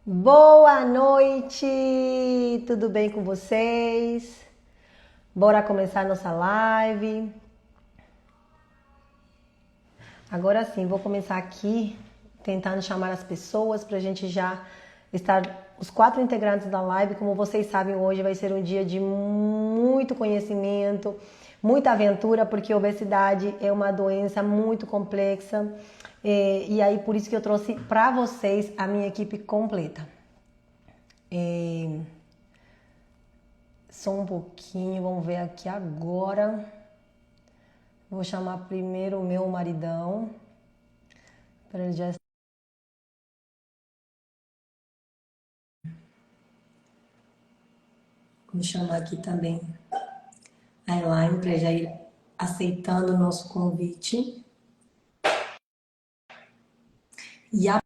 Boa noite! Tudo bem com vocês? Bora começar nossa live. Agora sim, vou começar aqui tentando chamar as pessoas para a gente já estar os 4 integrantes da live. Como vocês sabem, hoje vai ser um dia de muito conhecimento, muita aventura, porque a obesidade é uma doença muito complexa. E aí, por isso que eu trouxe para vocês a minha equipe completa. Só um pouquinho, vamos ver aqui agora. Vou chamar primeiro o meu maridão. Para ele já... Vou chamar aqui também a Elaine para já ir aceitando o nosso convite. E a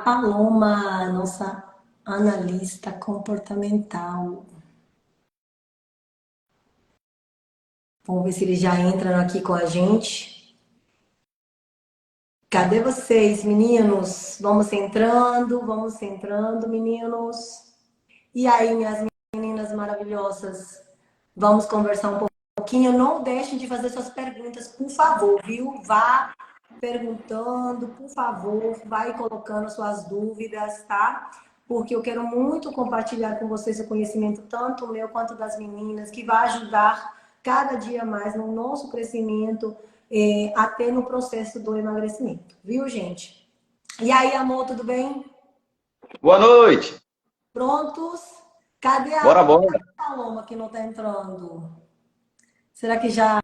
Paloma, nossa analista comportamental. Vamos ver se eles já entram aqui com a gente. Cadê vocês, meninos? Vamos entrando, meninos. E aí, minhas meninas maravilhosas, vamos conversar um pouquinho. Não deixem de fazer suas perguntas, por favor, viu? Vá perguntando, por favor, vai colocando suas dúvidas, tá? Porque eu quero muito compartilhar com vocês o conhecimento, tanto meu quanto das meninas, que vai ajudar cada dia mais no nosso crescimento, até no processo do emagrecimento, viu, gente? E aí, amor, tudo bem? Boa noite. Prontos? Cadê a Bora, bora. Paloma que não tá entrando? Será que já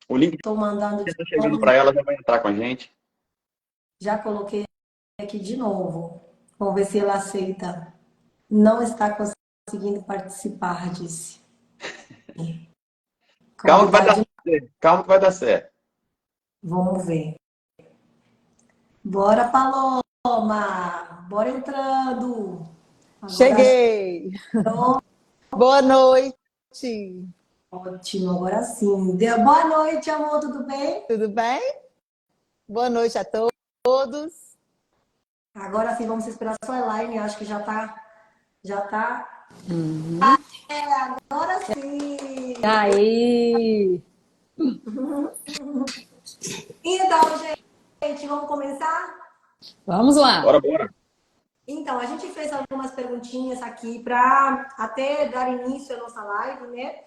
O link estou mandando já de está chegando novo? para ela, já vai entrar com a gente. Já coloquei aqui de novo. Vamos ver se ela aceita. Não está conseguindo participar, disse. Calma que vai Convidar dar de certo. Calma que vai dar certo. novo. Vamos ver. Bora, Paloma! Bora entrando! Agora Cheguei! sim. Boa noite! Ótimo, agora sim. Boa noite, amor, tudo bem? Tudo bem? Boa noite a todos. Agora sim, vamos esperar só a Elaine. Acho que já tá. Já tá. Uhum. Agora sim! Aí! Então, gente, vamos começar? Vamos lá! Bora, bora. Então, a gente fez algumas perguntinhas aqui para até dar início à nossa live, né?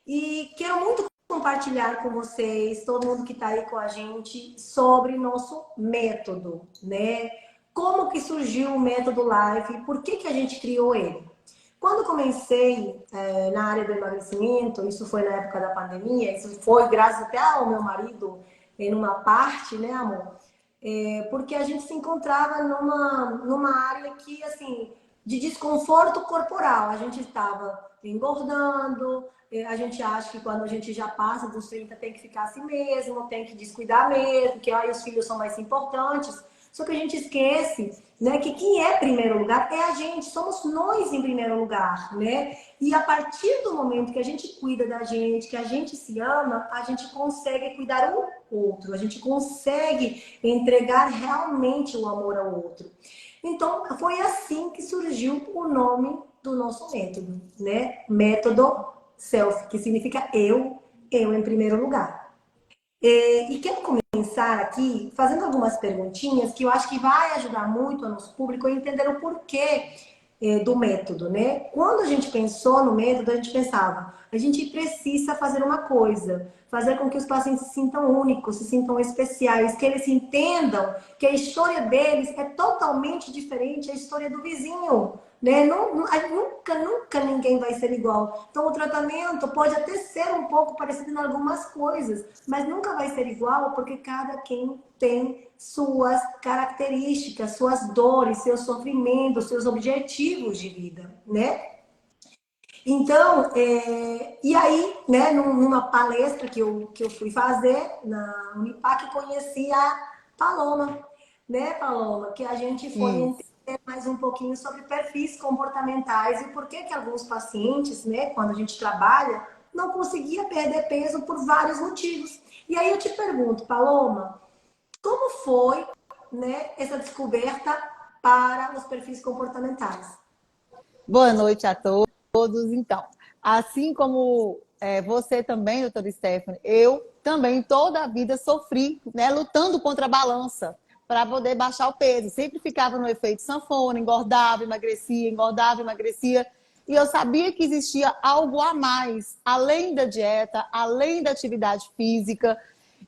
E quero muito compartilhar com vocês, todo mundo que está aí com a gente, sobre nosso método, né? Como que surgiu o método Life e por que que a gente criou ele? Quando comecei na área do emagrecimento, isso foi na época da pandemia, isso foi graças até ao meu marido, em uma parte, né, amor? Porque a gente se encontrava numa área que, assim, de desconforto corporal. A gente estava engordando, a gente acha que quando a gente já passa dos 30 tem que ficar assim mesmo, tem que descuidar mesmo, que aí os filhos são mais importantes. Só que a gente esquece, né, que quem é primeiro lugar é a gente, somos nós em primeiro lugar, né? E a partir do momento que a gente cuida da gente, que a gente se ama, a gente consegue cuidar um outro, a gente consegue entregar realmente o amor ao outro. Então, foi assim que surgiu o nome do nosso método, né? Método Self, que significa eu em primeiro lugar. E quero começar aqui fazendo algumas perguntinhas que eu acho que vai ajudar muito o nosso público a entender o porquê do método, né? Quando a gente pensou no método, a gente pensava, a gente precisa fazer uma coisa, fazer com que os pacientes se sintam únicos, se sintam especiais, que eles entendam que a história deles é totalmente diferente da história do vizinho, né? Nunca ninguém vai ser igual. Então, o tratamento pode até ser um pouco parecido em algumas coisas, mas nunca vai ser igual porque cada quem tem suas características, suas dores, seus sofrimentos, seus objetivos de vida, né? Então, e aí, né, numa palestra que eu fui fazer na Unipac, conheci a Paloma, né, Paloma? Que a gente foi Isso. entender mais um pouquinho sobre perfis comportamentais e por que que alguns pacientes, né, quando a gente trabalha, não conseguia perder peso por vários motivos. E aí eu te pergunto, Paloma, como foi, né, essa descoberta para os perfis comportamentais. Boa noite a todos. Então, assim como você também, doutora Stephanie, eu também toda a vida sofri, né, lutando contra a balança para poder baixar o peso. Sempre ficava no efeito sanfona, engordava, emagrecia, engordava, emagrecia. E eu sabia que existia algo a mais, além da dieta, além da atividade física.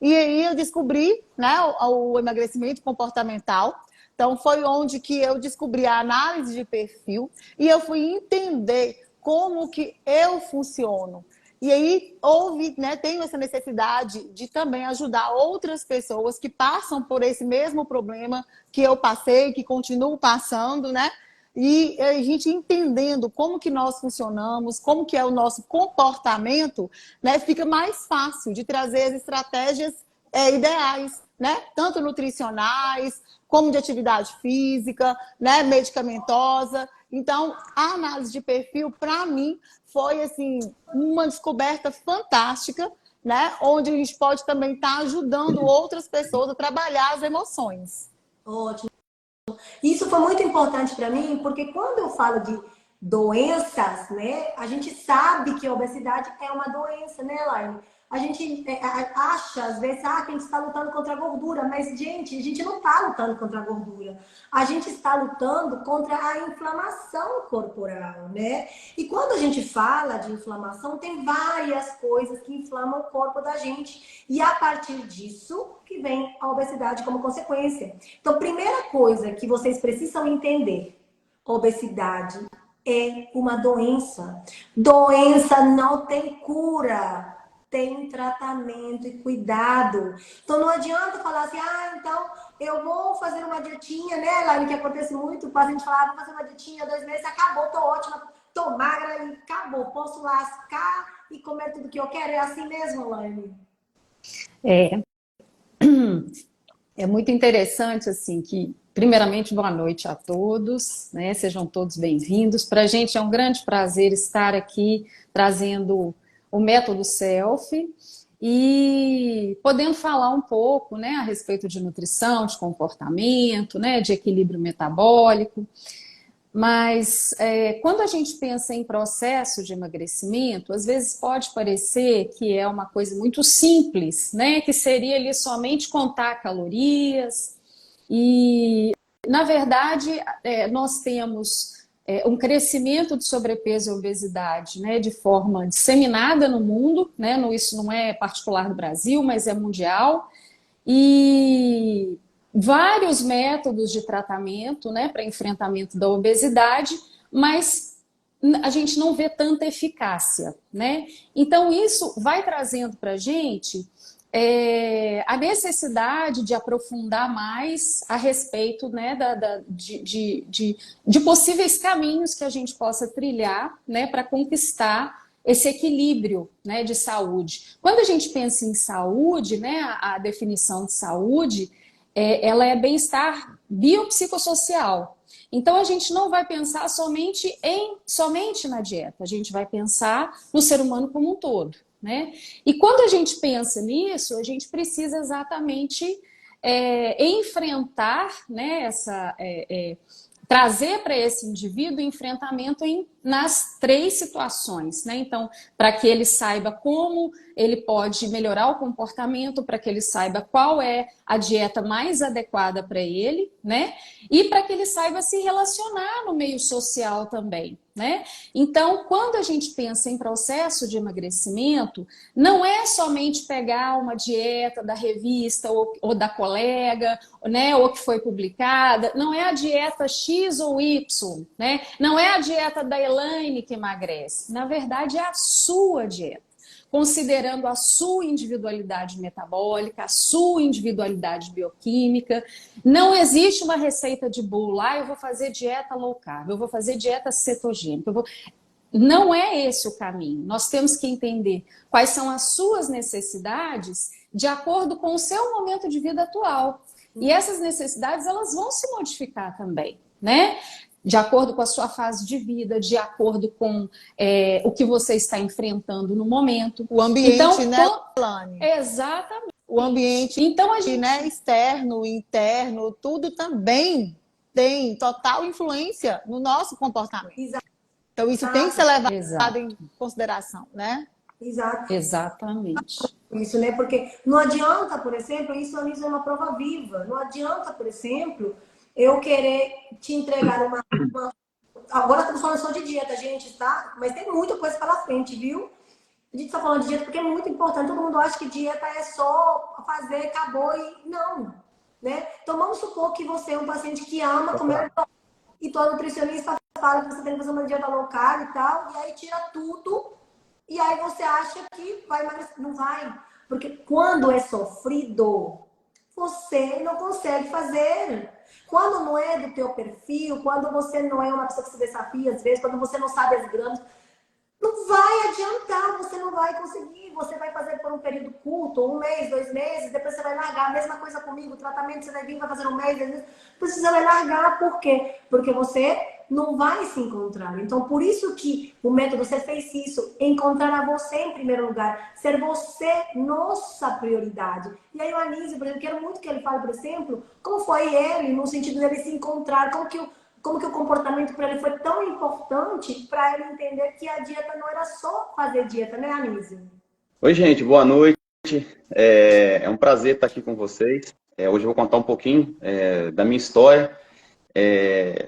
E aí eu descobri, né, o emagrecimento comportamental. Então, foi onde que eu descobri a análise de perfil e eu fui entender como que eu funciono. E aí houve, né, tenho essa necessidade de também ajudar outras pessoas que passam por esse mesmo problema que eu passei, que continuo passando, né? E a gente entendendo como que nós funcionamos, como que é o nosso comportamento, né, fica mais fácil de trazer as estratégias ideais, né? Tanto nutricionais, como de atividade física, né? Medicamentosa. Então, a análise de perfil, para mim, foi assim, uma descoberta fantástica, né? Onde a gente pode também estar ajudando outras pessoas a trabalhar as emoções. Ótimo. Isso foi muito importante para mim, porque quando eu falo de doenças, né, a gente sabe que a obesidade é uma doença, né, Laine? A gente acha, às vezes, que a gente está lutando contra a gordura, mas, gente, a gente não está lutando contra a gordura. A gente está lutando contra a inflamação corporal, né? E quando a gente fala de inflamação, tem várias coisas que inflamam o corpo da gente. E a partir disso que vem a obesidade como consequência. Então, primeira coisa que vocês precisam entender, obesidade é uma doença. Doença não tem cura. Tem tratamento e cuidado. Então não adianta falar assim, então eu vou fazer uma dietinha, né, Laine, que acontece muito, o paciente falar, vou fazer uma dietinha, 2 meses, acabou, tô ótima, tô magra e acabou, posso lascar e comer tudo que eu quero. É assim mesmo, Laine? É muito interessante, assim, que, primeiramente, boa noite a todos, né? Sejam todos bem-vindos. Para a gente é um grande prazer estar aqui trazendo o método SELF e podendo falar um pouco, né, a respeito de nutrição, de comportamento, né, de equilíbrio metabólico. Mas quando a gente pensa em processo de emagrecimento, às vezes pode parecer que é uma coisa muito simples, né? Que seria ali somente contar calorias. E, na verdade, nós temos um crescimento de sobrepeso e obesidade, né, de forma disseminada no mundo, né? Isso não é particular do Brasil, mas é mundial. E vários métodos de tratamento, né, para enfrentamento da obesidade, mas a gente não vê tanta eficácia, né? Então, isso vai trazendo para a gente a necessidade de aprofundar mais a respeito, né, de possíveis caminhos que a gente possa trilhar, né, para conquistar esse equilíbrio, né, de saúde. Quando a gente pensa em saúde, né, a definição de saúde, ela é bem-estar biopsicossocial. Então, a gente não vai pensar somente na dieta, a gente vai pensar no ser humano como um todo, né? E quando a gente pensa nisso, a gente precisa exatamente enfrentar, né, trazer para esse indivíduo enfrentamento nas 3 situações, né? Então, para que ele saiba como ele pode melhorar o comportamento, para que ele saiba qual é a dieta mais adequada para ele, né? E para que ele saiba se relacionar no meio social também, né? Então, quando a gente pensa em processo de emagrecimento, não é somente pegar uma dieta da revista ou da colega, né, ou que foi publicada, não é a dieta X ou Y, né? Não é a dieta da Elaine que emagrece. Na verdade, é a sua dieta, considerando a sua individualidade metabólica, a sua individualidade bioquímica. Não existe uma receita de bolo, eu vou fazer dieta low carb, eu vou fazer dieta cetogênica, Não é esse o caminho. Nós temos que entender quais são as suas necessidades de acordo com o seu momento de vida atual. E essas necessidades, elas vão se modificar também, né? De acordo com a sua fase de vida, de acordo com o que você está enfrentando no momento. O ambiente, então, né, Lani? Exatamente. O ambiente, então, a gente, né, externo, interno, tudo também tem total influência no nosso comportamento. Exato. Então, isso tem que ser levado Exato. em consideração, né? Exato. Exatamente. Isso, né? Porque não adianta, por exemplo, isso é uma prova viva. Não adianta, por exemplo, eu querer te entregar uma... Agora estamos falando só de dieta, gente, tá? Mas tem muita coisa pela frente, viu? A gente está falando de dieta porque é muito importante. Todo mundo acha que dieta é só fazer, acabou e... Não, né? Então, vamos supor que você é um paciente que ama comer e tua nutricionista fala que você tem que fazer uma dieta low carb e tal, e aí tira tudo, e aí você acha que vai emagrecer. Não vai. Porque quando é sofrido, você não consegue fazer. Quando não é do teu perfil, quando você não é uma pessoa que se desafia às vezes, quando você não sabe as gramas, não vai adiantar, você não vai conseguir. Você vai fazer por um período curto, 1 mês, 2 meses, depois você vai largar. A mesma coisa comigo, o tratamento você vai vir, vai fazer 1 mês, 2 meses, depois você vai largar. Por quê? Porque você não vai se encontrar. Então, por isso que o método, você fez isso, encontrar a você em primeiro lugar, ser você nossa prioridade. E aí o Anísio, por exemplo, quero muito que ele fale, por exemplo, como foi ele, no sentido dele se encontrar, como que o comportamento para ele foi tão importante para ele entender que a dieta não era só fazer dieta, né, Anísio? Oi, gente, boa noite. É um prazer estar aqui com vocês. Hoje eu vou contar um pouquinho da minha história.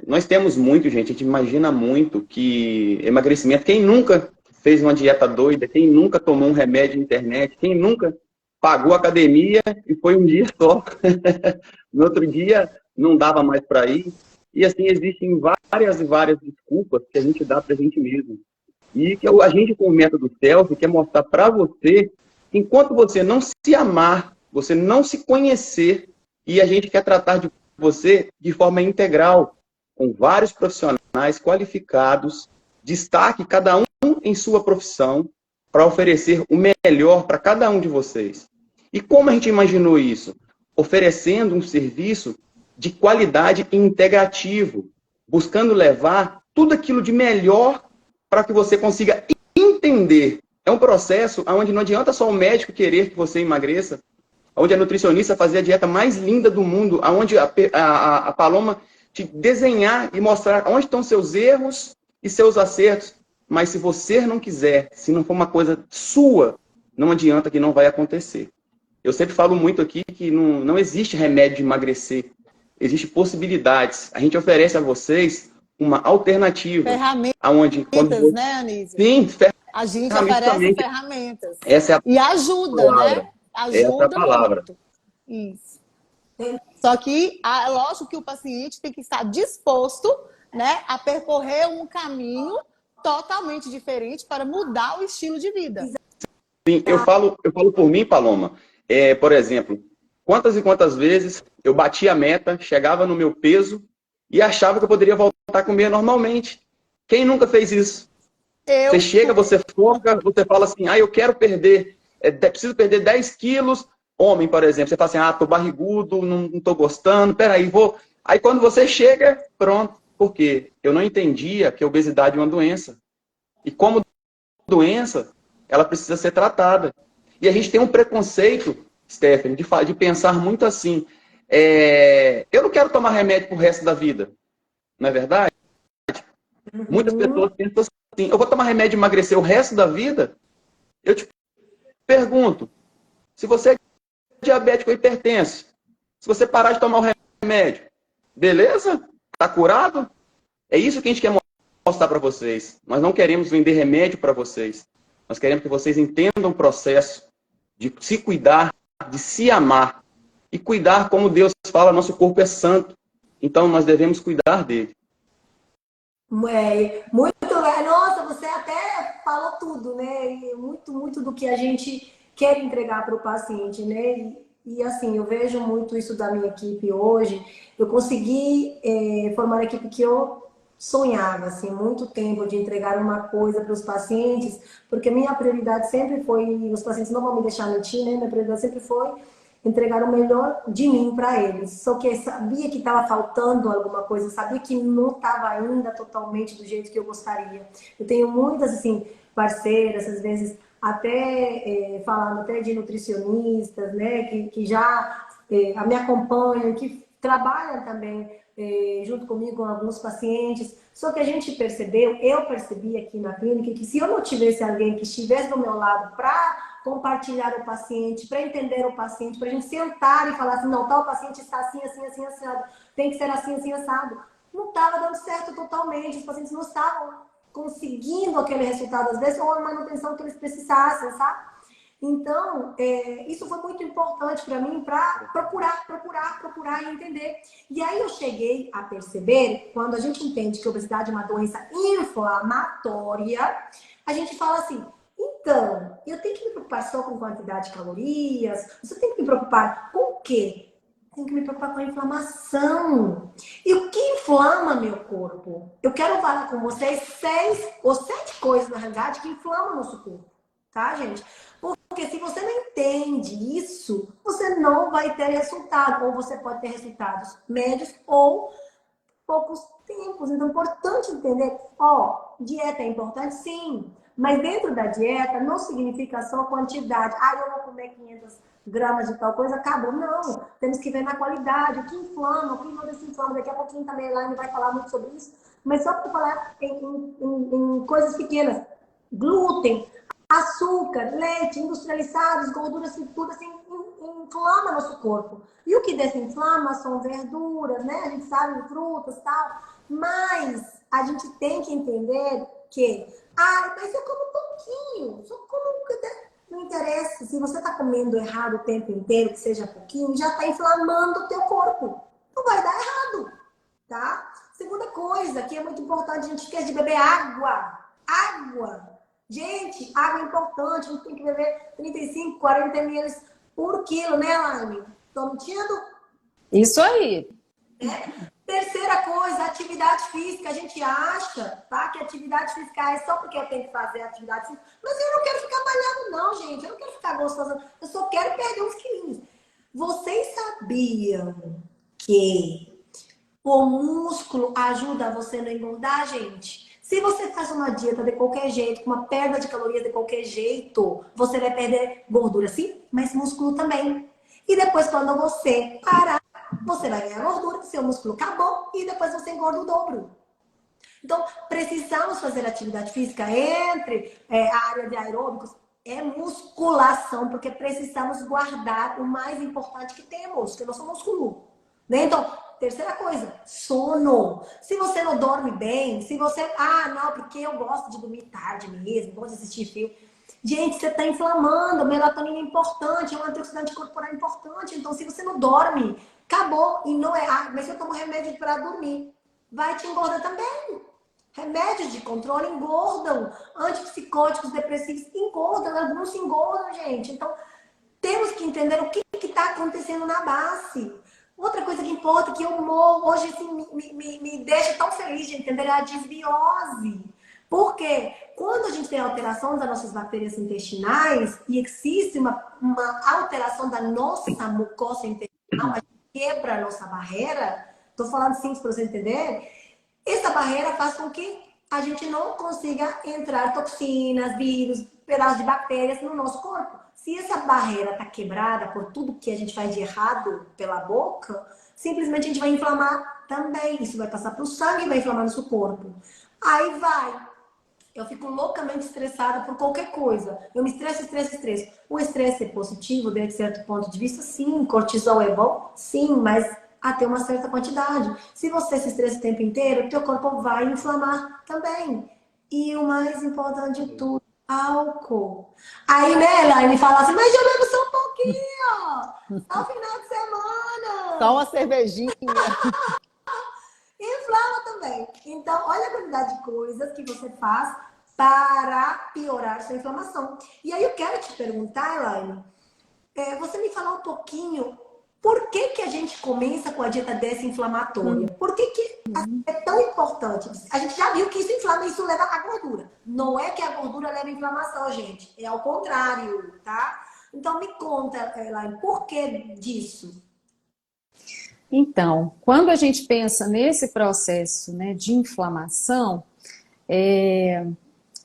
Nós temos muito, gente, a gente imagina muito que emagrecimento, quem nunca fez uma dieta doida, quem nunca tomou um remédio na internet, quem nunca pagou academia e foi um dia só. No outro dia não dava mais para ir. E assim, existem várias e várias desculpas que a gente dá para a gente mesmo. E que a gente, com o método self, quer mostrar para você, enquanto você não se amar, você não se conhecer, e a gente quer tratar de você de forma integral, com vários profissionais qualificados, destaque cada um em sua profissão, para oferecer o melhor para cada um de vocês. E como a gente imaginou isso? Oferecendo um serviço de qualidade e integrativo, buscando levar tudo aquilo de melhor para que você consiga entender. É um processo onde não adianta só o médico querer que você emagreça, onde a nutricionista fazer a dieta mais linda do mundo, onde a Paloma te desenhar e mostrar onde estão seus erros e seus acertos. Mas se você não quiser, se não for uma coisa sua, não adianta, que não vai acontecer. Eu sempre falo muito aqui que não existe remédio de emagrecer. Existem possibilidades. A gente oferece a vocês uma alternativa. Ferramentas, aonde, quando... né, Anísio? Sim, a gente oferece também. Ferramentas. Essa é a E ajuda, palavra. né? Essa é a Ajuda palavra. muito. Isso. Só que, lógico que o paciente tem que estar disposto, né, a percorrer um caminho totalmente diferente para mudar o estilo de vida. Sim, eu falo por mim, Paloma. Por exemplo, quantas e quantas vezes eu batia a meta, chegava no meu peso e achava que eu poderia voltar a comer normalmente. Quem nunca fez isso? Você chega, você foca, você fala assim, eu quero perder, preciso perder 10 quilos. Homem, por exemplo, você fala assim, tô barrigudo, não tô gostando, peraí, vou... Aí quando você chega, pronto. Por quê? Eu não entendia que a obesidade é uma doença. E como doença, ela precisa ser tratada. E a gente tem um preconceito, Stephanie, de pensar muito assim, eu não quero tomar remédio pro resto da vida. Não é verdade? Muitas pessoas pensam assim, eu vou tomar remédio e emagrecer o resto da vida? Eu te pergunto, se você é diabético ou hipertenso, se você parar de tomar o remédio, beleza? Tá curado? É isso que a gente quer mostrar para vocês. Nós não queremos vender remédio para vocês. Nós queremos que vocês entendam o processo de se cuidar, de se amar. E cuidar, como Deus fala, nosso corpo é santo. Então, nós devemos cuidar dele. Nossa, você até falou tudo, né? Muito do que a gente quer entregar para o paciente, né? E assim, eu vejo muito isso da minha equipe hoje. Eu consegui formar a equipe que eu sonhava, assim, muito tempo de entregar uma coisa para os pacientes, porque minha prioridade sempre foi, os pacientes não vão me deixar mentir, né? Minha prioridade sempre foi entregar o melhor de mim para eles. Só que eu sabia que estava faltando alguma coisa, eu sabia que não estava ainda totalmente do jeito que eu gostaria. Eu tenho muitas, assim, parceiras, às vezes, até falando até de nutricionistas, né, que já me acompanham, que trabalham também junto comigo com alguns pacientes. Só que a gente percebeu, eu percebi aqui na clínica, que se eu não tivesse alguém que estivesse do meu lado para compartilhar o paciente, para entender o paciente, para a gente sentar e falar assim, não, tal paciente está assim, assim, assim, assado, tem que ser assim, assim, assado. Não estava dando certo totalmente, os pacientes não estavam conseguindo aquele resultado, às vezes, ou a manutenção que eles precisassem, sabe? Então, isso foi muito importante para mim, para procurar e entender. E aí eu cheguei a perceber, quando a gente entende que a obesidade é uma doença inflamatória, a gente fala assim, então, eu tenho que me preocupar só com quantidade de calorias? Você tem que me preocupar com o quê? Tenho que me preocupar com a inflamação. E o que inflama meu corpo? Eu quero falar com vocês 6 ou 7 coisas, na realidade, que inflamam o nosso corpo. Tá, gente? Porque se você não entende isso, você não vai ter resultado. Ou você pode ter resultados médios ou poucos tempos. Então é importante entender, dieta é importante, sim. Mas dentro da dieta não significa só quantidade. Eu vou comer 500 gramas de tal coisa, acabou. Não, temos que ver na qualidade, o que inflama, o que não desinflama. Daqui a pouquinho também a Elaine vai falar muito sobre isso. Mas só para falar em coisas pequenas. Glúten, açúcar, leite, industrializados, gorduras, tudo assim, inflama nosso corpo. E o que desinflama são verduras, né? A gente sabe, frutas e tal. Mas a gente tem que entender que, mas eu como um pouquinho, só como não interessa. Se você está comendo errado o tempo inteiro, que seja pouquinho, já está inflamando o teu corpo. Não vai dar errado, tá? Segunda coisa, que é muito importante, a gente esquece de beber água. Água. Gente, água é importante, a gente tem que beber 35, 40 ml por quilo, né, Laine? Tô mentindo? Isso aí. Terceira coisa, atividade física. A gente acha, tá, que atividade física é só porque eu tenho que fazer atividade física. Mas eu não quero ficar malhado, não, gente. Eu não quero ficar gostosa. Eu só quero perder uns quilinhos. Vocês sabiam que o músculo ajuda você a não engordar, gente? Se você faz uma dieta de qualquer jeito, com uma perda de calorias de qualquer jeito, você vai perder gordura sim, mas músculo também. E depois, quando você parar, você vai ganhar gordura, seu músculo acabou e depois você engorda o dobro. Então, precisamos fazer atividade física entre a área de aeróbicos, é musculação, porque precisamos guardar o mais importante que temos, que é o nosso músculo. Né? Então, terceira coisa, sono. Se você não dorme bem, se você... não, porque eu gosto de dormir tarde mesmo, gosto de assistir filme. Gente, você está inflamando, a melatonina é importante, é um antioxidante corporal importante. Então, se você não dorme, acabou. E não é, mas eu tomo remédio para dormir. Vai te engordar também. Remédios de controle engordam. Antipsicóticos, depressivos engordam. Alguns se engordam, gente. Então, temos que entender o que está acontecendo na base. Outra coisa que importa, que eu morro, hoje assim, me deixa tão feliz de entender, é a desbiose. Porque quando a gente tem alteração das nossas bactérias intestinais e existe uma alteração da nossa mucosa intestinal, a gente quebra a nossa barreira, estou falando simples para você entender, essa barreira faz com que a gente não consiga entrar toxinas, vírus, pedaços de bactérias no nosso corpo. Se essa barreira está quebrada por tudo que a gente faz de errado pela boca, simplesmente a gente vai inflamar também. Isso vai passar para o sangue e vai inflamar nosso corpo. Aí vai. Eu fico loucamente estressada por qualquer coisa. Eu me estresso. O estresse é positivo, de certo ponto de vista, sim. Cortisol é bom? Sim, mas até uma certa quantidade. Se você se estressa o tempo inteiro, o teu corpo vai inflamar também. E o mais importante de tudo, álcool. Aí, né, Elaine fala assim, mas eu bebo só um pouquinho, só final de semana. Só uma cervejinha. Inflama também. Então, olha a quantidade de coisas que você faz para piorar sua inflamação. E aí eu quero te perguntar, Elaine, você me falar um pouquinho por que a gente começa com a dieta desinflamatória? Por que é tão importante? A gente já viu que isso inflama e isso leva à gordura. Não é que a gordura leva à inflamação, gente. É ao contrário, tá? Então me conta, Elaine, por que disso? Então, quando a gente pensa nesse processo, né, de inflamação,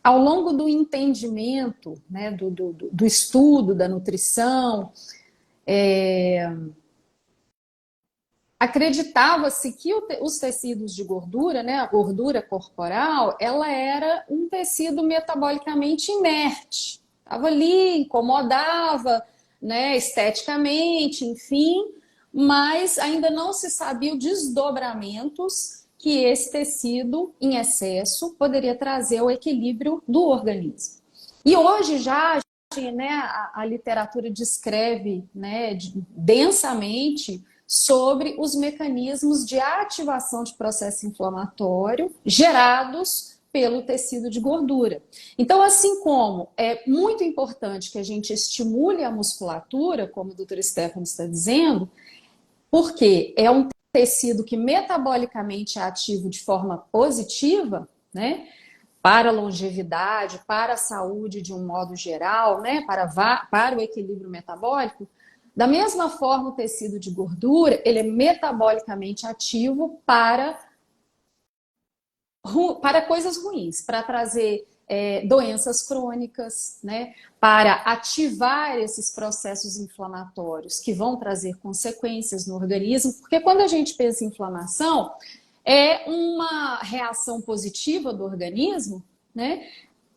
ao longo do entendimento, né, do estudo da nutrição, acreditava-se que os tecidos de gordura, né, a gordura corporal, ela era um tecido metabolicamente inerte. Estava ali, incomodava, né, esteticamente, enfim, mas ainda não se sabia os desdobramentos que esse tecido em excesso poderia trazer ao equilíbrio do organismo. E hoje já, né, a literatura descreve, né, densamente sobre os mecanismos de ativação de processo inflamatório gerados pelo tecido de gordura. Então, assim como é muito importante que a gente estimule a musculatura, como o Dr. Stefano está dizendo, porque é um tecido que metabolicamente é ativo de forma positiva, né? Para a longevidade, para a saúde de um modo geral, né? Para o equilíbrio metabólico. Da mesma forma, o tecido de gordura, ele é metabolicamente ativo para coisas ruins, para trazer doenças crônicas, né? Para ativar esses processos inflamatórios que vão trazer consequências no organismo, porque quando a gente pensa em inflamação, é uma reação positiva do organismo, né?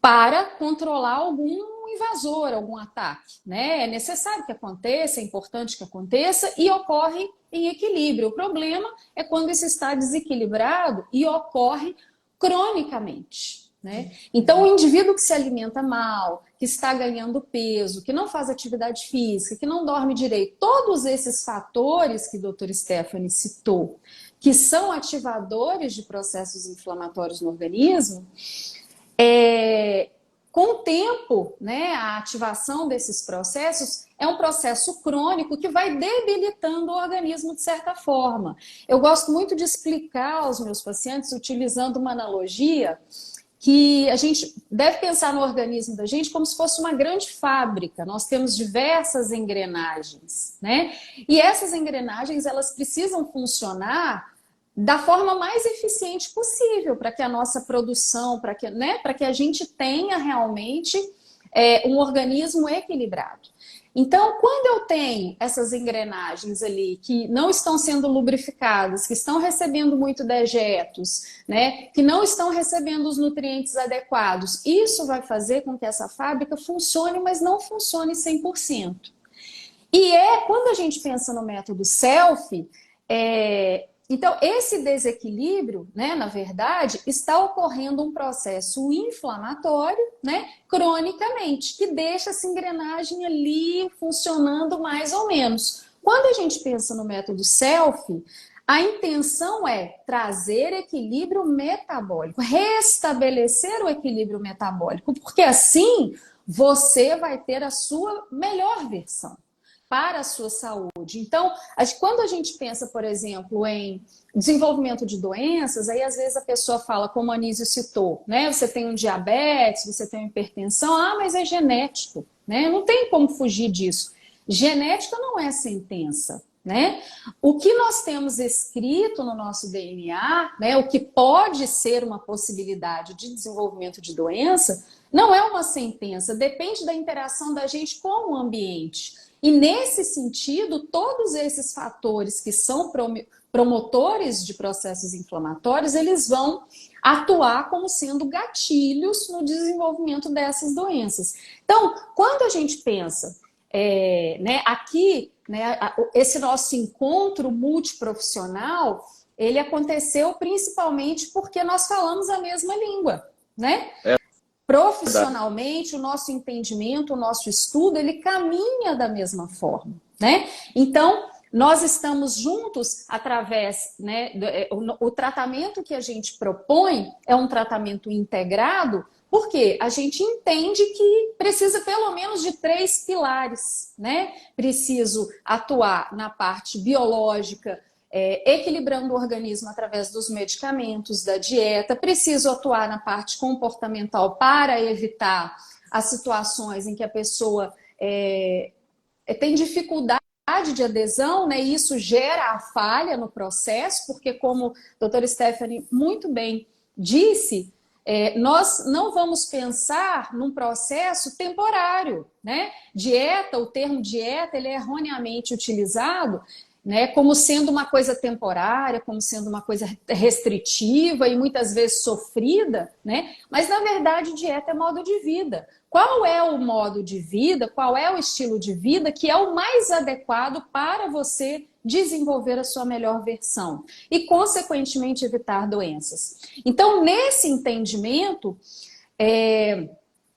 Para controlar algum invasor, algum ataque, né? É necessário que aconteça, é importante que aconteça e ocorre em equilíbrio. O problema é quando isso está desequilibrado e ocorre cronicamente, né? Então, o indivíduo que se alimenta mal, que está ganhando peso, que não faz atividade física, que não dorme direito, todos esses fatores que o Dr. Stefano citou, que são ativadores de processos inflamatórios no organismo, com o tempo, né, a ativação desses processos é um processo crônico que vai debilitando o organismo de certa forma. Eu gosto muito de explicar aos meus pacientes utilizando uma analogia que a gente deve pensar no organismo da gente como se fosse uma grande fábrica. Nós temos diversas engrenagens, né? E essas engrenagens, elas precisam funcionar da forma mais eficiente possível para que a nossa produção, para que, né, para que a gente tenha realmente um organismo equilibrado. Então, quando eu tenho essas engrenagens ali que não estão sendo lubrificadas, que estão recebendo muito dejetos, né, que não estão recebendo os nutrientes adequados, isso vai fazer com que essa fábrica funcione, mas não funcione 100%. E quando a gente pensa no método SELF, então, esse desequilíbrio, né, na verdade, está ocorrendo um processo inflamatório, né, cronicamente, que deixa essa engrenagem ali funcionando mais ou menos. Quando a gente pensa no método SELF, a intenção é trazer equilíbrio metabólico, restabelecer o equilíbrio metabólico, porque assim você vai ter a sua melhor versão para a sua saúde. Então, quando a gente pensa, por exemplo, em desenvolvimento de doenças, aí às vezes a pessoa fala, como a Anísio citou, né? Você tem um diabetes, você tem uma hipertensão, mas é genético, né? Não tem como fugir disso. Genética não é sentença, né? O que nós temos escrito no nosso DNA, né, o que pode ser uma possibilidade de desenvolvimento de doença, não é uma sentença, depende da interação da gente com o ambiente. E nesse sentido, todos esses fatores que são promotores de processos inflamatórios, eles vão atuar como sendo gatilhos no desenvolvimento dessas doenças. Então, quando a gente pensa né, aqui, né, esse nosso encontro multiprofissional, ele aconteceu principalmente porque nós falamos a mesma língua, né? Profissionalmente, o nosso entendimento, o nosso estudo, ele caminha da mesma forma, né? Então, nós estamos juntos através, né, o tratamento que a gente propõe é um tratamento integrado, porque a gente entende que precisa pelo menos de 3 pilares, né? Preciso atuar na parte biológica, equilibrando o organismo através dos medicamentos, da dieta, preciso atuar na parte comportamental para evitar as situações em que a pessoa tem dificuldade de adesão, né? E isso gera a falha no processo, porque como o Dr. Stefano muito bem disse, nós não vamos pensar num processo temporário, né? Dieta, o termo dieta, ele é erroneamente utilizado né, como sendo uma coisa temporária, como sendo uma coisa restritiva e muitas vezes sofrida, né? Mas na verdade dieta é modo de vida. Qual é o modo de vida, qual é o estilo de vida que é o mais adequado para você desenvolver a sua melhor versão e, consequentemente, evitar doenças? Então, nesse entendimento,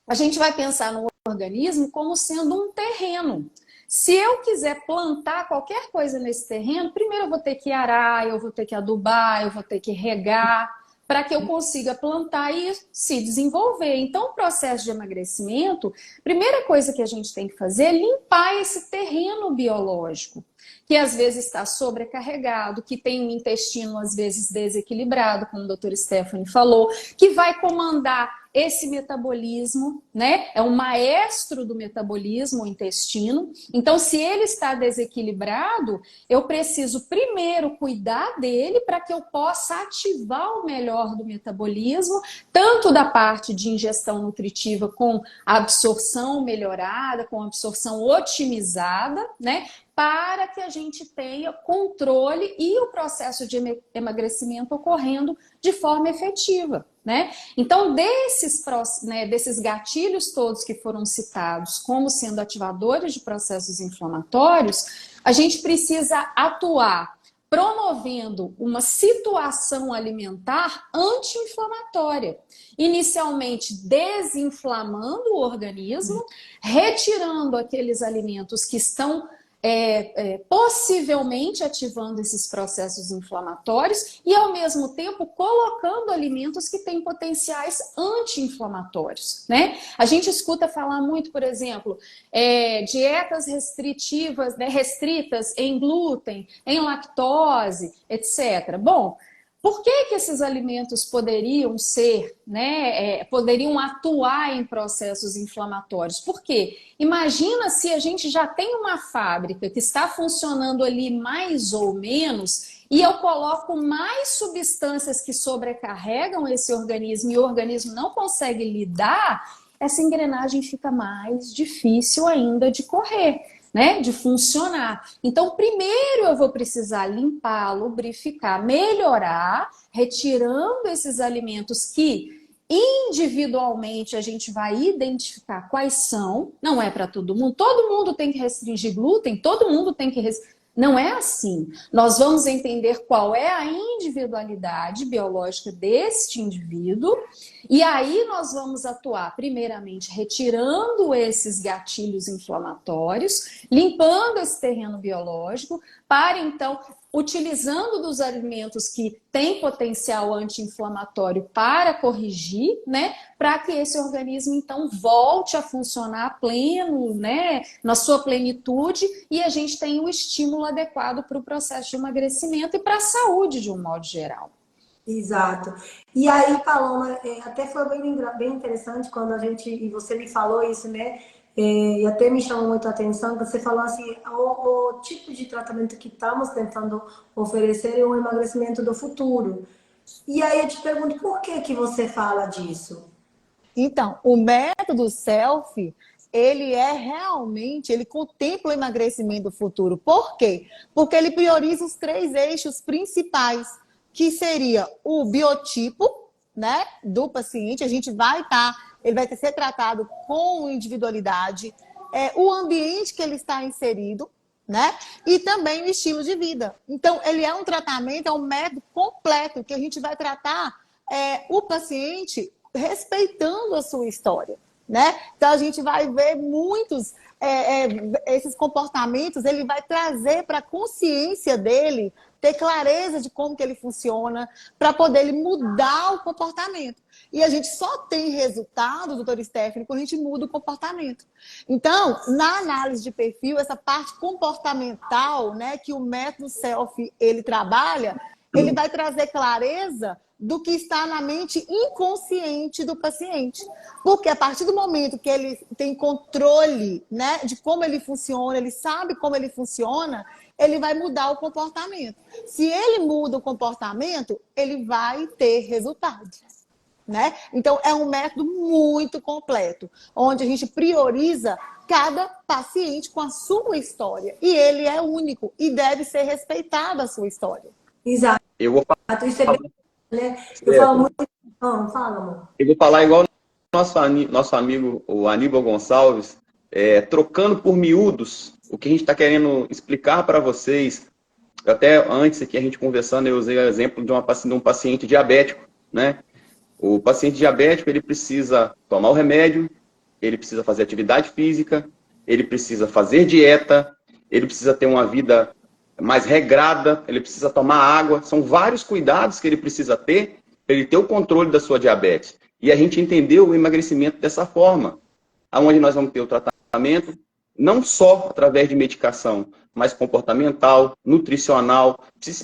a gente vai pensar no organismo como sendo um terreno. Se eu quiser plantar qualquer coisa nesse terreno, primeiro eu vou ter que arar, eu vou ter que adubar, eu vou ter que regar, para que eu consiga plantar e se desenvolver. Então, o processo de emagrecimento, a primeira coisa que a gente tem que fazer é limpar esse terreno biológico, que às vezes está sobrecarregado, que tem um intestino às vezes desequilibrado, como o doutor Stephanie falou, que vai comandar esse metabolismo, né? É um maestro do metabolismo, o intestino. Então, se ele está desequilibrado, eu preciso primeiro cuidar dele para que eu possa ativar o melhor do metabolismo, tanto da parte de ingestão nutritiva com absorção melhorada, com absorção otimizada, né? Para que a gente tenha controle e o processo de emagrecimento ocorrendo de forma efetiva, né? Então, desses gatilhos todos que foram citados como sendo ativadores de processos inflamatórios, a gente precisa atuar promovendo uma situação alimentar anti-inflamatória. Inicialmente desinflamando o organismo, retirando aqueles alimentos que estão possivelmente ativando esses processos inflamatórios e, ao mesmo tempo, colocando alimentos que têm potenciais anti-inflamatórios, né? A gente escuta falar muito, por exemplo, dietas restritivas, né, restritas em glúten, em lactose, etc. Bom, por que esses alimentos poderiam ser, né, poderiam atuar em processos inflamatórios? Por quê? Imagina se a gente já tem uma fábrica que está funcionando ali mais ou menos e eu coloco mais substâncias que sobrecarregam esse organismo e o organismo não consegue lidar, essa engrenagem fica mais difícil ainda de correr, né, de funcionar. Então, primeiro eu vou precisar limpar, lubrificar, melhorar, retirando esses alimentos que individualmente a gente vai identificar quais são. Não é para todo mundo tem que restringir glúten, todo mundo tem que Não é assim. Nós vamos entender qual é a individualidade biológica deste indivíduo e aí nós vamos atuar, primeiramente, retirando esses gatilhos inflamatórios, limpando esse terreno biológico, para então, utilizando dos alimentos que têm potencial anti-inflamatório para corrigir, né? Para que esse organismo, então, volte a funcionar pleno, né? Na sua plenitude e a gente tenha o estímulo adequado para o processo de emagrecimento e para a saúde de um modo geral. Exato. E aí, Paloma, até foi bem interessante quando e você me falou isso, né? E até me chamou muito a atenção, você falou assim, o tipo de tratamento que estamos tentando oferecer é um emagrecimento do futuro. E aí eu te pergunto, por que você fala disso? Então, o método SELF, ele contempla o emagrecimento do futuro. Por quê? Porque ele prioriza os 3 eixos principais, que seria o biotipo, né, do paciente, ele vai ser tratado com individualidade, o ambiente que ele está inserido, né, e também o estilo de vida. Então, ele é um tratamento, é um método completo, que a gente vai tratar o paciente respeitando a sua história, né? Então, a gente vai ver muitos esses comportamentos, ele vai trazer para a consciência dele, ter clareza de como que ele funciona, para poder ele mudar o comportamento. E a gente só tem resultado, doutor Stephanie, quando a gente muda o comportamento. Então, na análise de perfil, essa parte comportamental, né, que o método SELF ele trabalha, ele vai trazer clareza do que está na mente inconsciente do paciente. Porque a partir do momento que ele tem controle, né, de como ele funciona, ele sabe como ele funciona, ele vai mudar o comportamento. Se ele muda o comportamento, ele vai ter resultado. né? Então, é um método muito completo, onde a gente prioriza cada paciente com a sua história. E ele é único e deve ser respeitada a sua história. Exato. Eu vou Isso é bem, né? Eu falar, falo muito. Fala, amor. eu vou falar igual nosso amigo, o Aníbal Gonçalves, trocando por miúdos, o que a gente está querendo explicar para vocês. Até antes aqui, a gente conversando, eu usei o exemplo de um paciente diabético, né? O paciente diabético, ele precisa tomar o remédio, ele precisa fazer atividade física, ele precisa fazer dieta, ele precisa ter uma vida mais regrada, ele precisa tomar água. São vários cuidados que ele precisa ter para ele ter o controle da sua diabetes. E a gente entendeu o emagrecimento dessa forma, onde nós vamos ter o tratamento não só através de medicação, mas comportamental, nutricional,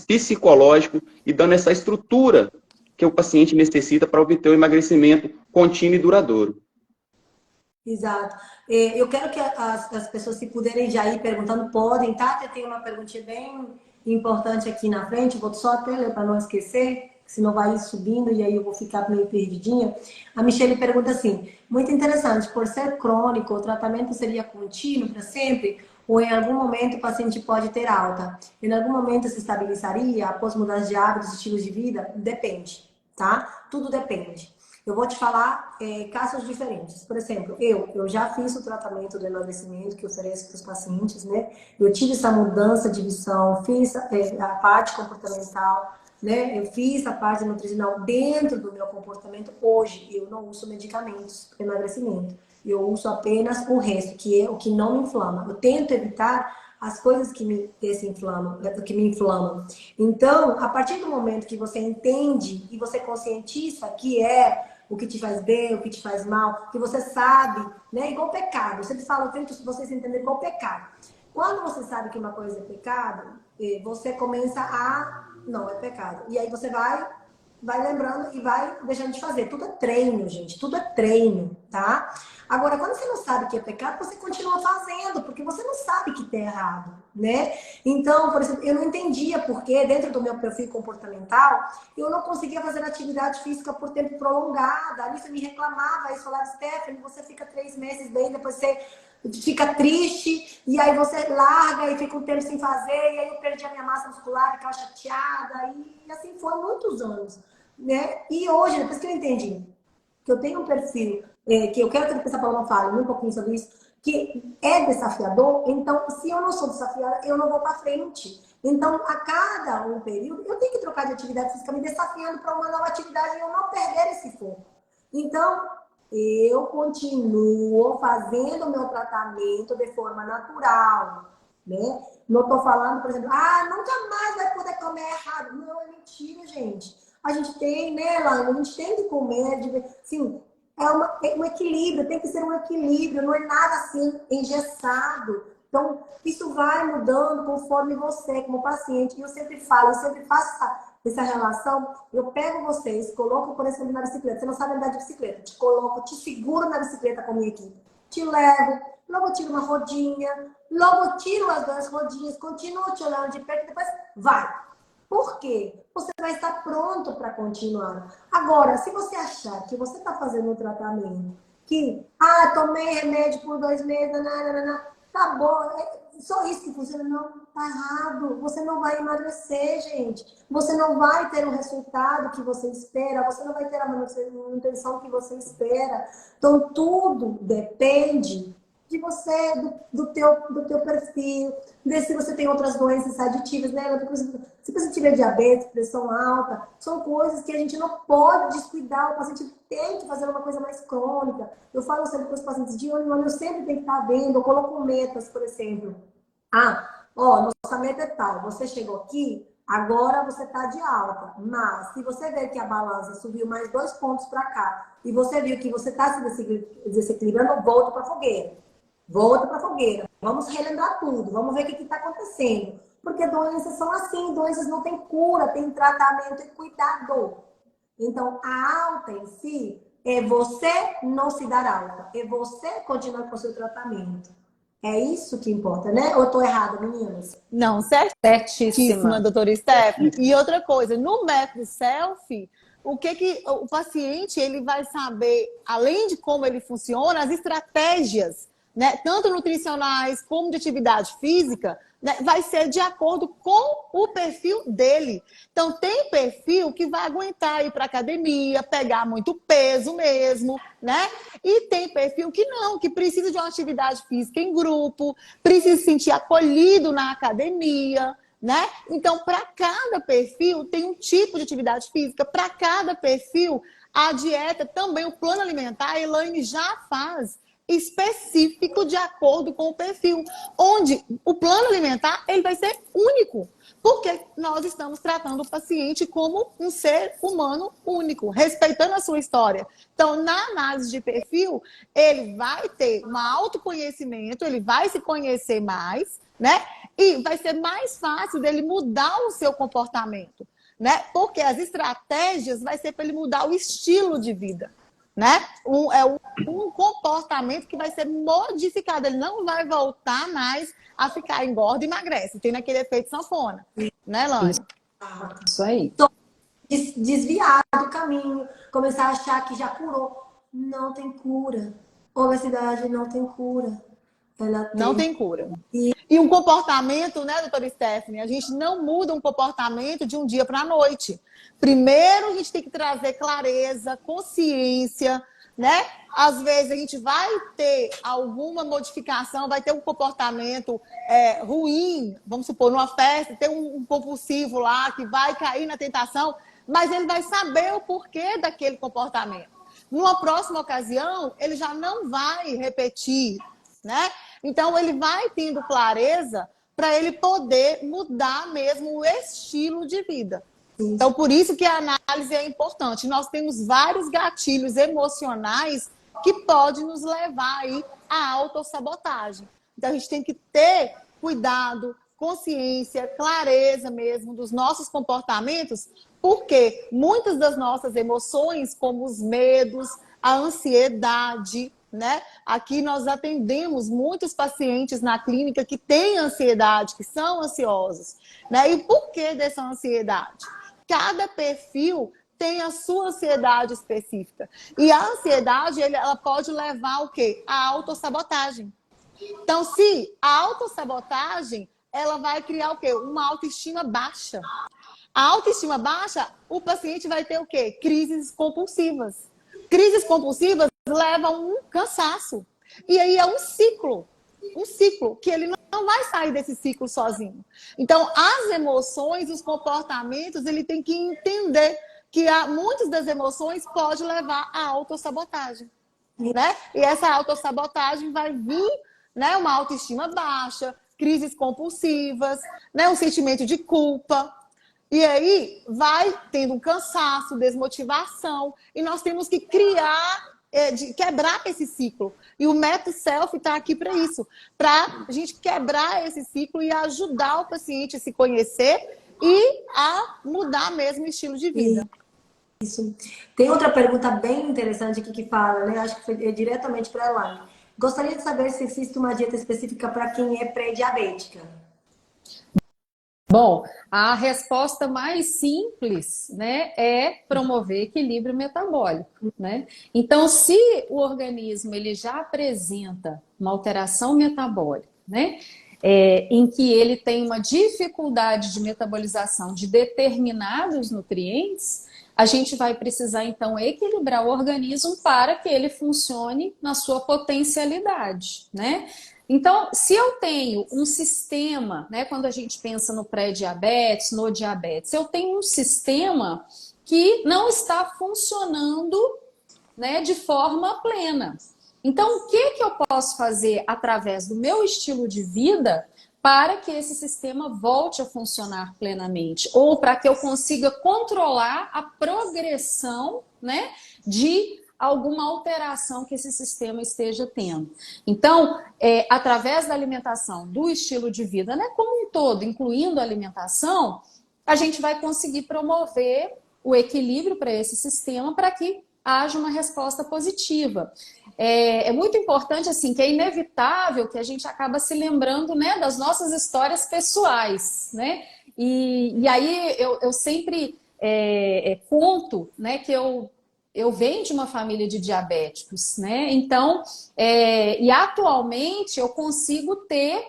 psicológico, e dando essa estrutura que o paciente necessita para obter o emagrecimento contínuo e duradouro. Exato. Eu quero que as pessoas, se puderem já ir perguntando, podem, tá? Tem uma perguntinha bem importante aqui na frente, vou só até ler para não esquecer, senão vai ir subindo e aí eu vou ficar meio perdidinha. A Michelle pergunta assim, muito interessante, por ser crônico, o tratamento seria contínuo para sempre? Ou em algum momento o paciente pode ter alta? Em algum momento se estabilizaria após mudança de hábitos, estilos de vida? Depende, tá? Tudo depende. Eu vou te falar casos diferentes. Por exemplo, eu já fiz o tratamento do emagrecimento que eu ofereço para os pacientes, né? Eu tive essa mudança de visão, fiz a parte comportamental, né? Eu fiz a parte nutricional dentro do meu comportamento. Hoje, eu não uso medicamentos para emagrecimento. Eu uso apenas o resto, que é o que não me inflama. Eu tento evitar as coisas que me inflamam. Então, a partir do momento que você entende e você conscientiza que é o que te faz bem, o que te faz mal, que você sabe, né? Igual pecado. Eu sempre falo, eu tento vocês entenderem igual pecado. Quando você sabe que uma coisa é pecado, você começa a... Não, é pecado. E aí você vai lembrando e vai deixando de fazer. Tudo é treino, gente. Tudo é treino, tá? Agora, quando você não sabe que é pecado, você continua fazendo, porque você não sabe que tá errado, né? Então, por exemplo, eu não entendia porque dentro do meu perfil comportamental, eu não conseguia fazer atividade física por tempo prolongado. A Alice me reclamava isso, falava, Stephanie, você fica 3 meses bem, depois você fica triste, e aí você larga e fica um tempo sem fazer, e aí eu perdi a minha massa muscular, ficava chateada, e assim foi muitos anos, né? E hoje, depois que eu entendi que eu tenho um perfil, que eu quero que essa Paloma fale um pouquinho sobre isso, que é desafiador, então se eu não sou desafiada, eu não vou para frente. Então, a cada um período, eu tenho que trocar de atividade física, me desafiando para uma nova atividade e eu não perder esse foco. Então, eu continuo fazendo o meu tratamento de forma natural, né? Não estou falando, por exemplo, nunca mais vai poder comer errado. Não, é mentira, gente. A gente tem, né, Lana? A gente tem que comer, assim, é um equilíbrio, tem que ser um equilíbrio, não é nada assim engessado. Então, isso vai mudando conforme você, como paciente. E eu sempre falo, eu sempre faço essa relação. Eu pego vocês, coloco, por exemplo, na bicicleta. Você não sabe andar de bicicleta. Te coloco, te seguro na bicicleta com a minha equipe. Te levo, logo tiro uma rodinha, logo tiro as 2 rodinhas, continuo te olhando de perto e depois vai. Por quê? Você vai estar pronto para continuar. Agora, se você achar que você está fazendo um tratamento, que, tomei remédio por 2 meses, tá bom, é só isso que funciona. Não, tá errado. Você não vai emagrecer, gente. Você não vai ter o resultado que você espera. Você não vai ter a manutenção que você espera. Então, tudo depende de você, do teu perfil, de se você tem outras doenças aditivas, né? Se você tiver diabetes, pressão alta, são coisas que a gente não pode descuidar. O paciente tem que fazer uma coisa mais crônica. Eu falo sempre com os pacientes de ano em ano, eu sempre tenho que estar vendo. Eu coloco metas, por exemplo. Nossa meta é tal. Você chegou aqui, agora você está de alta. Mas, se você ver que a balança subiu mais 2 pontos para cá, e você viu que você está se desequilibrando, volta para a fogueira. Volta para a fogueira. Vamos relembrar tudo. Vamos ver o que está acontecendo. Porque doenças são assim. Doenças não têm cura, tem tratamento e cuidado. Então, a alta em si é você não se dar alta. É você continuar com o seu tratamento. É isso que importa, né? Ou eu estou errada, meninas? Não, certíssima, doutora Stephanie. E outra coisa, no método selfie, o que que o paciente ele vai saber, além de como ele funciona, as estratégias, né, tanto nutricionais como de atividade física, né, vai ser de acordo com o perfil dele. Então, tem perfil que vai aguentar ir para academia, pegar muito peso mesmo, né? E tem perfil que não, que precisa de uma atividade física em grupo, precisa se sentir acolhido na academia, né? Então, para cada perfil tem um tipo de atividade física, para cada perfil a dieta também, o plano alimentar, a Elaine já faz específico de acordo com o perfil, onde o plano alimentar ele vai ser único, porque nós estamos tratando o paciente como um ser humano único, respeitando a sua história. Então, na análise de perfil, ele vai ter um autoconhecimento, ele vai se conhecer mais, né? E vai ser mais fácil dele mudar o seu comportamento, né? Porque as estratégias vai ser para ele mudar o estilo de vida, né? Um comportamento que vai ser modificado. Ele não vai voltar mais a ficar engorda e emagrece. Tem aquele efeito sanfona, né, Lani? Isso aí. Desviar do caminho, começar a achar que já curou. Não tem cura. Obesidade não tem cura. Não tem cura. E um comportamento, né, doutora Stephanie? A gente não muda um comportamento de um dia para a noite. Primeiro, a gente tem que trazer clareza, consciência, né? Às vezes a gente vai ter alguma modificação, vai ter um comportamento ruim, vamos supor, numa festa, tem um compulsivo lá que vai cair na tentação, mas ele vai saber o porquê daquele comportamento. Numa próxima ocasião, ele já não vai repetir, né? Então, ele vai tendo clareza para ele poder mudar mesmo o estilo de vida. Então, por isso que a análise é importante. Nós temos vários gatilhos emocionais que podem nos levar aí à autossabotagem. Então, a gente tem que ter cuidado, consciência, clareza mesmo dos nossos comportamentos, porque muitas das nossas emoções, como os medos, a ansiedade, né? Aqui nós atendemos muitos pacientes na clínica que têm ansiedade, que são ansiosos, né? E o porquê dessa ansiedade? Cada perfil tem a sua ansiedade específica. E a ansiedade, ela pode levar ao quê? A autossabotagem. Então, se a autossabotagem, ela vai criar o quê? Uma autoestima baixa. A autoestima baixa, o paciente vai ter o quê? Crises compulsivas. Crises compulsivas levam a um cansaço. E aí é um ciclo que ele não vai sair desse ciclo sozinho. Então, as emoções, os comportamentos, ele tem que entender que muitas das emoções pode levar à autossabotagem, né? E essa autossabotagem vai vir, né, uma autoestima baixa, crises compulsivas, né, um sentimento de culpa. E aí vai tendo um cansaço, desmotivação, e nós temos que quebrar esse ciclo. E o método Self está aqui para isso, para a gente quebrar esse ciclo e ajudar o paciente a se conhecer e a mudar mesmo o estilo de vida. Isso. Tem outra pergunta bem interessante aqui que fala, né? Acho que foi diretamente para a Elaine. Gostaria de saber se existe uma dieta específica para quem é pré-diabética. Bom, a resposta mais simples, né, é promover equilíbrio metabólico, né? Então, se o organismo ele já apresenta uma alteração metabólica, né, em que ele tem uma dificuldade de metabolização de determinados nutrientes, a gente vai precisar, então, equilibrar o organismo para que ele funcione na sua potencialidade, né? Então, se eu tenho um sistema, né, quando a gente pensa no pré-diabetes, no diabetes, eu tenho um sistema que não está funcionando, né, de forma plena. Então, o que eu posso fazer através do meu estilo de vida para que esse sistema volte a funcionar plenamente? Ou para que eu consiga controlar a progressão, né, de alguma alteração que esse sistema esteja tendo. Então, através da alimentação, do estilo de vida, né, como um todo, incluindo a alimentação, a gente vai conseguir promover o equilíbrio para esse sistema para que haja uma resposta positiva. É muito importante, assim, que é inevitável que a gente acaba se lembrando, né, das nossas histórias pessoais, né? E aí eu sempre conto, né, que eu venho de uma família de diabéticos, né? Então, e atualmente eu consigo ter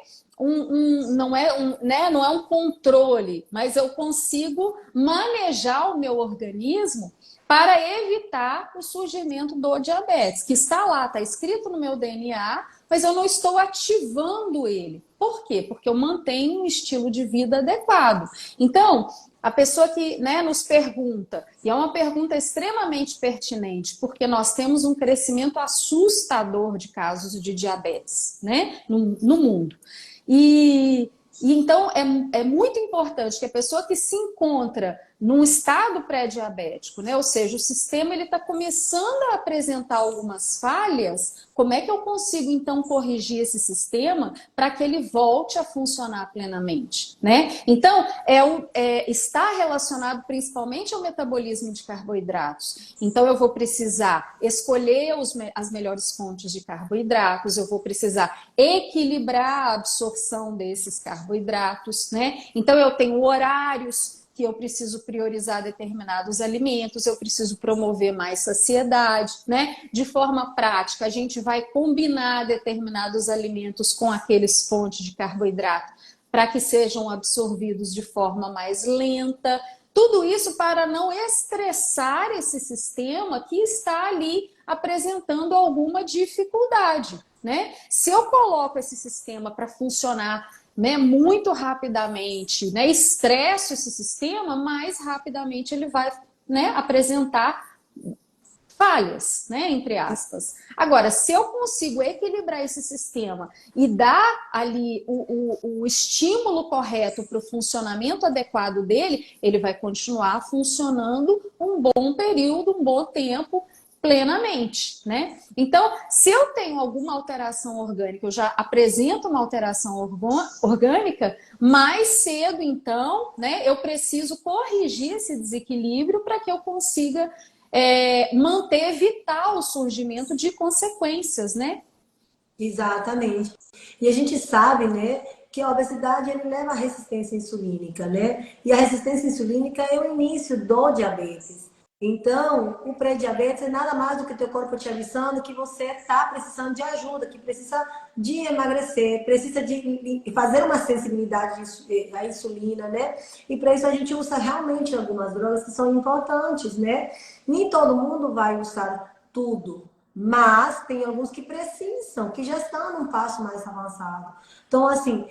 né, não é um controle, mas eu consigo manejar o meu organismo para evitar o surgimento do diabetes, que está lá, está escrito no meu DNA, mas eu não estou ativando ele. Por quê? Porque eu mantenho um estilo de vida adequado. Então, a pessoa que, né, nos pergunta, e é uma pergunta extremamente pertinente, porque nós temos um crescimento assustador de casos de diabetes, né, no mundo. E então é muito importante que a pessoa que se encontra num estado pré-diabético, né? Ou seja, o sistema ele está começando a apresentar algumas falhas. Como é que eu consigo então corrigir esse sistema para que ele volte a funcionar plenamente, né? Então está relacionado principalmente ao metabolismo de carboidratos. Então eu vou precisar escolher as melhores fontes de carboidratos, eu vou precisar equilibrar a absorção desses carboidratos, né? Então eu tenho horários que eu preciso priorizar determinados alimentos, eu preciso promover mais saciedade, né? De forma prática, a gente vai combinar determinados alimentos com aqueles fontes de carboidrato para que sejam absorvidos de forma mais lenta. Tudo isso para não estressar esse sistema que está ali apresentando alguma dificuldade, né? Se eu coloco esse sistema para funcionar, né, muito rapidamente, né, estresso esse sistema, mais rapidamente ele vai, né, apresentar falhas, né, entre aspas. Agora, se eu consigo equilibrar esse sistema e dar ali o estímulo correto para o funcionamento adequado dele, ele vai continuar funcionando um bom período, um bom tempo, plenamente, né? Então, se eu tenho alguma alteração orgânica, eu já apresento uma alteração orgânica, mais cedo, então, né, eu preciso corrigir esse desequilíbrio para que eu consiga evitar o surgimento de consequências, né? Exatamente. E a gente sabe, né, que a obesidade ele leva à resistência insulínica, né? E a resistência insulínica é o início do diabetes. Então, o pré-diabetes é nada mais do que o teu corpo te avisando que você está precisando de ajuda, que precisa de emagrecer, precisa de fazer uma sensibilidade à insulina, né? E para isso a gente usa realmente algumas drogas que são importantes, né? Nem todo mundo vai usar tudo, mas tem alguns que precisam, que já estão num passo mais avançado. Então, assim,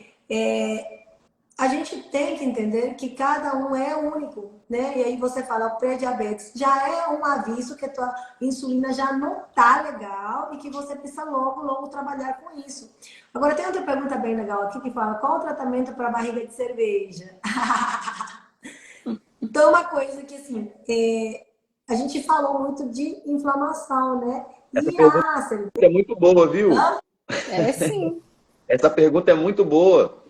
a gente tem que entender que cada um é único, né? E aí você fala, o pré-diabetes já é um aviso que a tua insulina já não tá legal e que você precisa logo trabalhar com isso. Agora, tem outra pergunta bem legal aqui que fala, qual o tratamento para barriga de cerveja? Então, uma coisa que, assim, a gente falou muito de inflamação, né? Essa E pergunta a cerveja... é muito boa, viu? Sim. Essa pergunta é muito boa.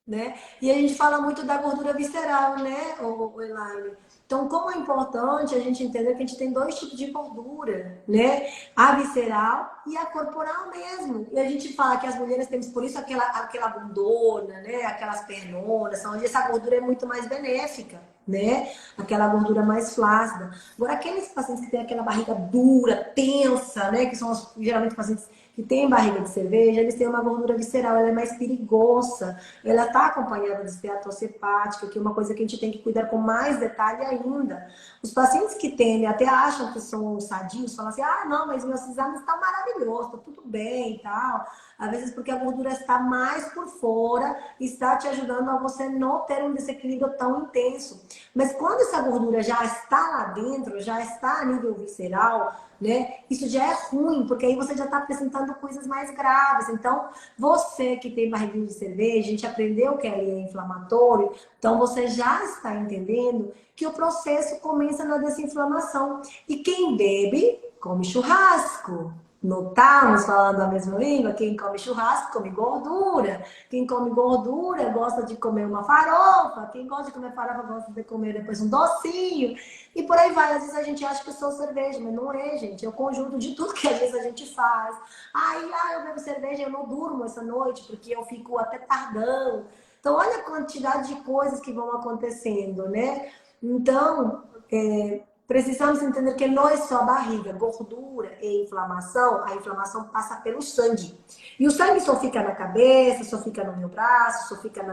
Né? E a gente fala muito da gordura visceral, né, Elaine? Então, como é importante a gente entender que a gente tem dois tipos de gordura, né? A visceral e a corporal mesmo. E a gente fala que as mulheres temos, por isso, aquela bundona, né? Aquelas pernonas, onde essa gordura é muito mais benéfica, né? Aquela gordura mais flácida. Agora, aqueles pacientes que têm aquela barriga dura, tensa, né? Que são geralmente pacientes que têm barriga de cerveja, eles têm uma gordura visceral, ela é mais perigosa. Ela está acompanhada de esteatose hepática, que é uma coisa que a gente tem que cuidar com mais detalhe ainda. Os pacientes que têm, até acham que são sadios, falam assim, ah, não, mas meus exames estão maravilhosos, está tudo bem e tal. Às vezes porque a gordura está mais por fora, está te ajudando a você não ter um desequilíbrio tão intenso. Mas quando essa gordura já está lá dentro, já está a nível visceral, né? Isso já é ruim, porque aí você já está apresentando coisas mais graves. Então, você que tem barriguinha de cerveja, a gente aprendeu que ali é inflamatório, então você já está entendendo que o processo começa na desinflamação. E quem bebe, come churrasco. Não estamos falando a mesma língua? Quem come churrasco come gordura. Quem come gordura gosta de comer uma farofa. Quem gosta de comer farofa gosta de comer depois um docinho. E por aí vai. Às vezes a gente acha que é só cerveja, mas não é, gente. É o conjunto de tudo que às vezes a gente faz. Eu bebo cerveja, eu não durmo essa noite porque eu fico até tardão. Então, olha a quantidade de coisas que vão acontecendo, né? Então, precisamos entender que não é só a barriga, gordura e inflamação. A inflamação passa pelo sangue. E o sangue só fica na cabeça, só fica no meu braço, só fica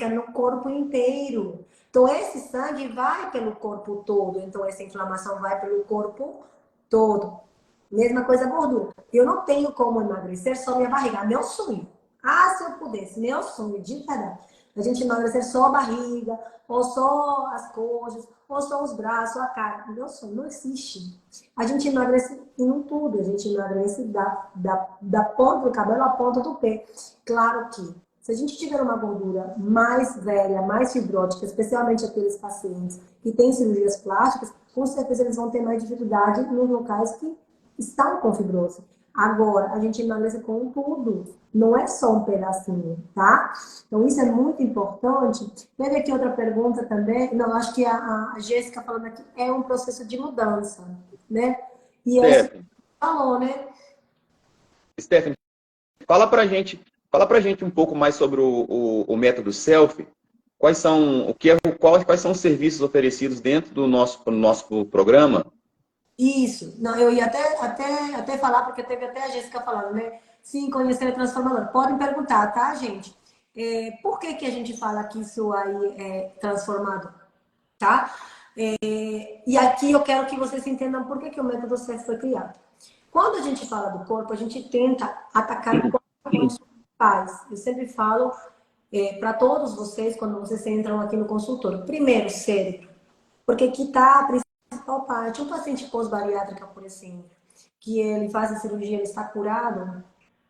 no corpo inteiro. Então, esse sangue vai pelo corpo todo. Então, essa inflamação vai pelo corpo todo. Mesma coisa a gordura. Eu não tenho como emagrecer só minha barriga. Meu sonho. Ah, se eu pudesse, meu sonho de verdade. A gente emagrecer só a barriga, ou só as coxas, ou só os braços, ou a cara. Meu sonho não existe. A gente emagrece em tudo. A gente emagrece da ponta do cabelo à ponta do pé. Claro que se a gente tiver uma gordura mais velha, mais fibrótica, especialmente aqueles pacientes que têm cirurgias plásticas, com certeza eles vão ter mais dificuldade nos locais que estão com fibrose. Agora, a gente emagrece com tudo, não é só um pedacinho, tá? Então, isso é muito importante. Teve aqui outra pergunta também, não, acho que a Jéssica falando aqui, é um processo de mudança, né? E é isso que falou, né? Stephanie, fala pra gente um pouco mais sobre o método Selfie. Quais são os serviços oferecidos dentro do nosso programa? Isso. Não, eu ia até falar, porque teve até a Jéssica falando, né? Sim, conhecer é transformador. Podem perguntar, tá, gente? Por que a gente fala que isso aí é transformador, tá? E aqui eu quero que vocês entendam por que o método CEF foi criado. Quando a gente fala do corpo, a gente tenta atacar quatro pontos principais. Eu sempre falo para todos vocês, quando vocês entram aqui no consultório. Primeiro, cérebro. Porque aqui está a principal parte. Um paciente pós-bariátrica, por exemplo, que ele faz a cirurgia, ele está curado?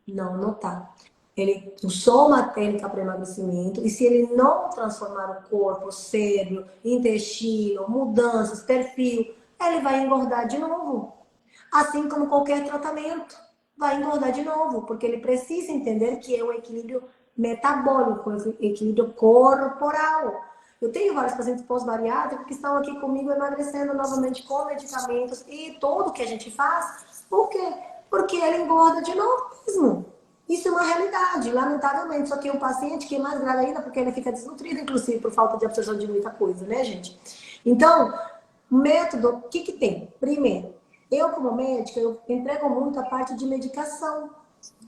Não, não está. Ele usou uma técnica para emagrecimento e se ele não transformar o corpo, o cérebro, intestino, mudanças, perfil, ele vai engordar de novo. Assim como qualquer tratamento, vai engordar de novo, porque ele precisa entender que é um equilíbrio metabólico, um equilíbrio corporal. Eu tenho vários pacientes pós-bariátricos que estão aqui comigo emagrecendo novamente com medicamentos e tudo que a gente faz. Por quê? Porque ele engorda de novo mesmo. Isso é uma realidade, lamentavelmente. Só que o paciente que é mais grave ainda, porque ele fica desnutrido, inclusive, por falta de absorção de muita coisa, né, gente? Então, método, o que tem? Primeiro, eu como médica, eu entrego muito a parte de medicação,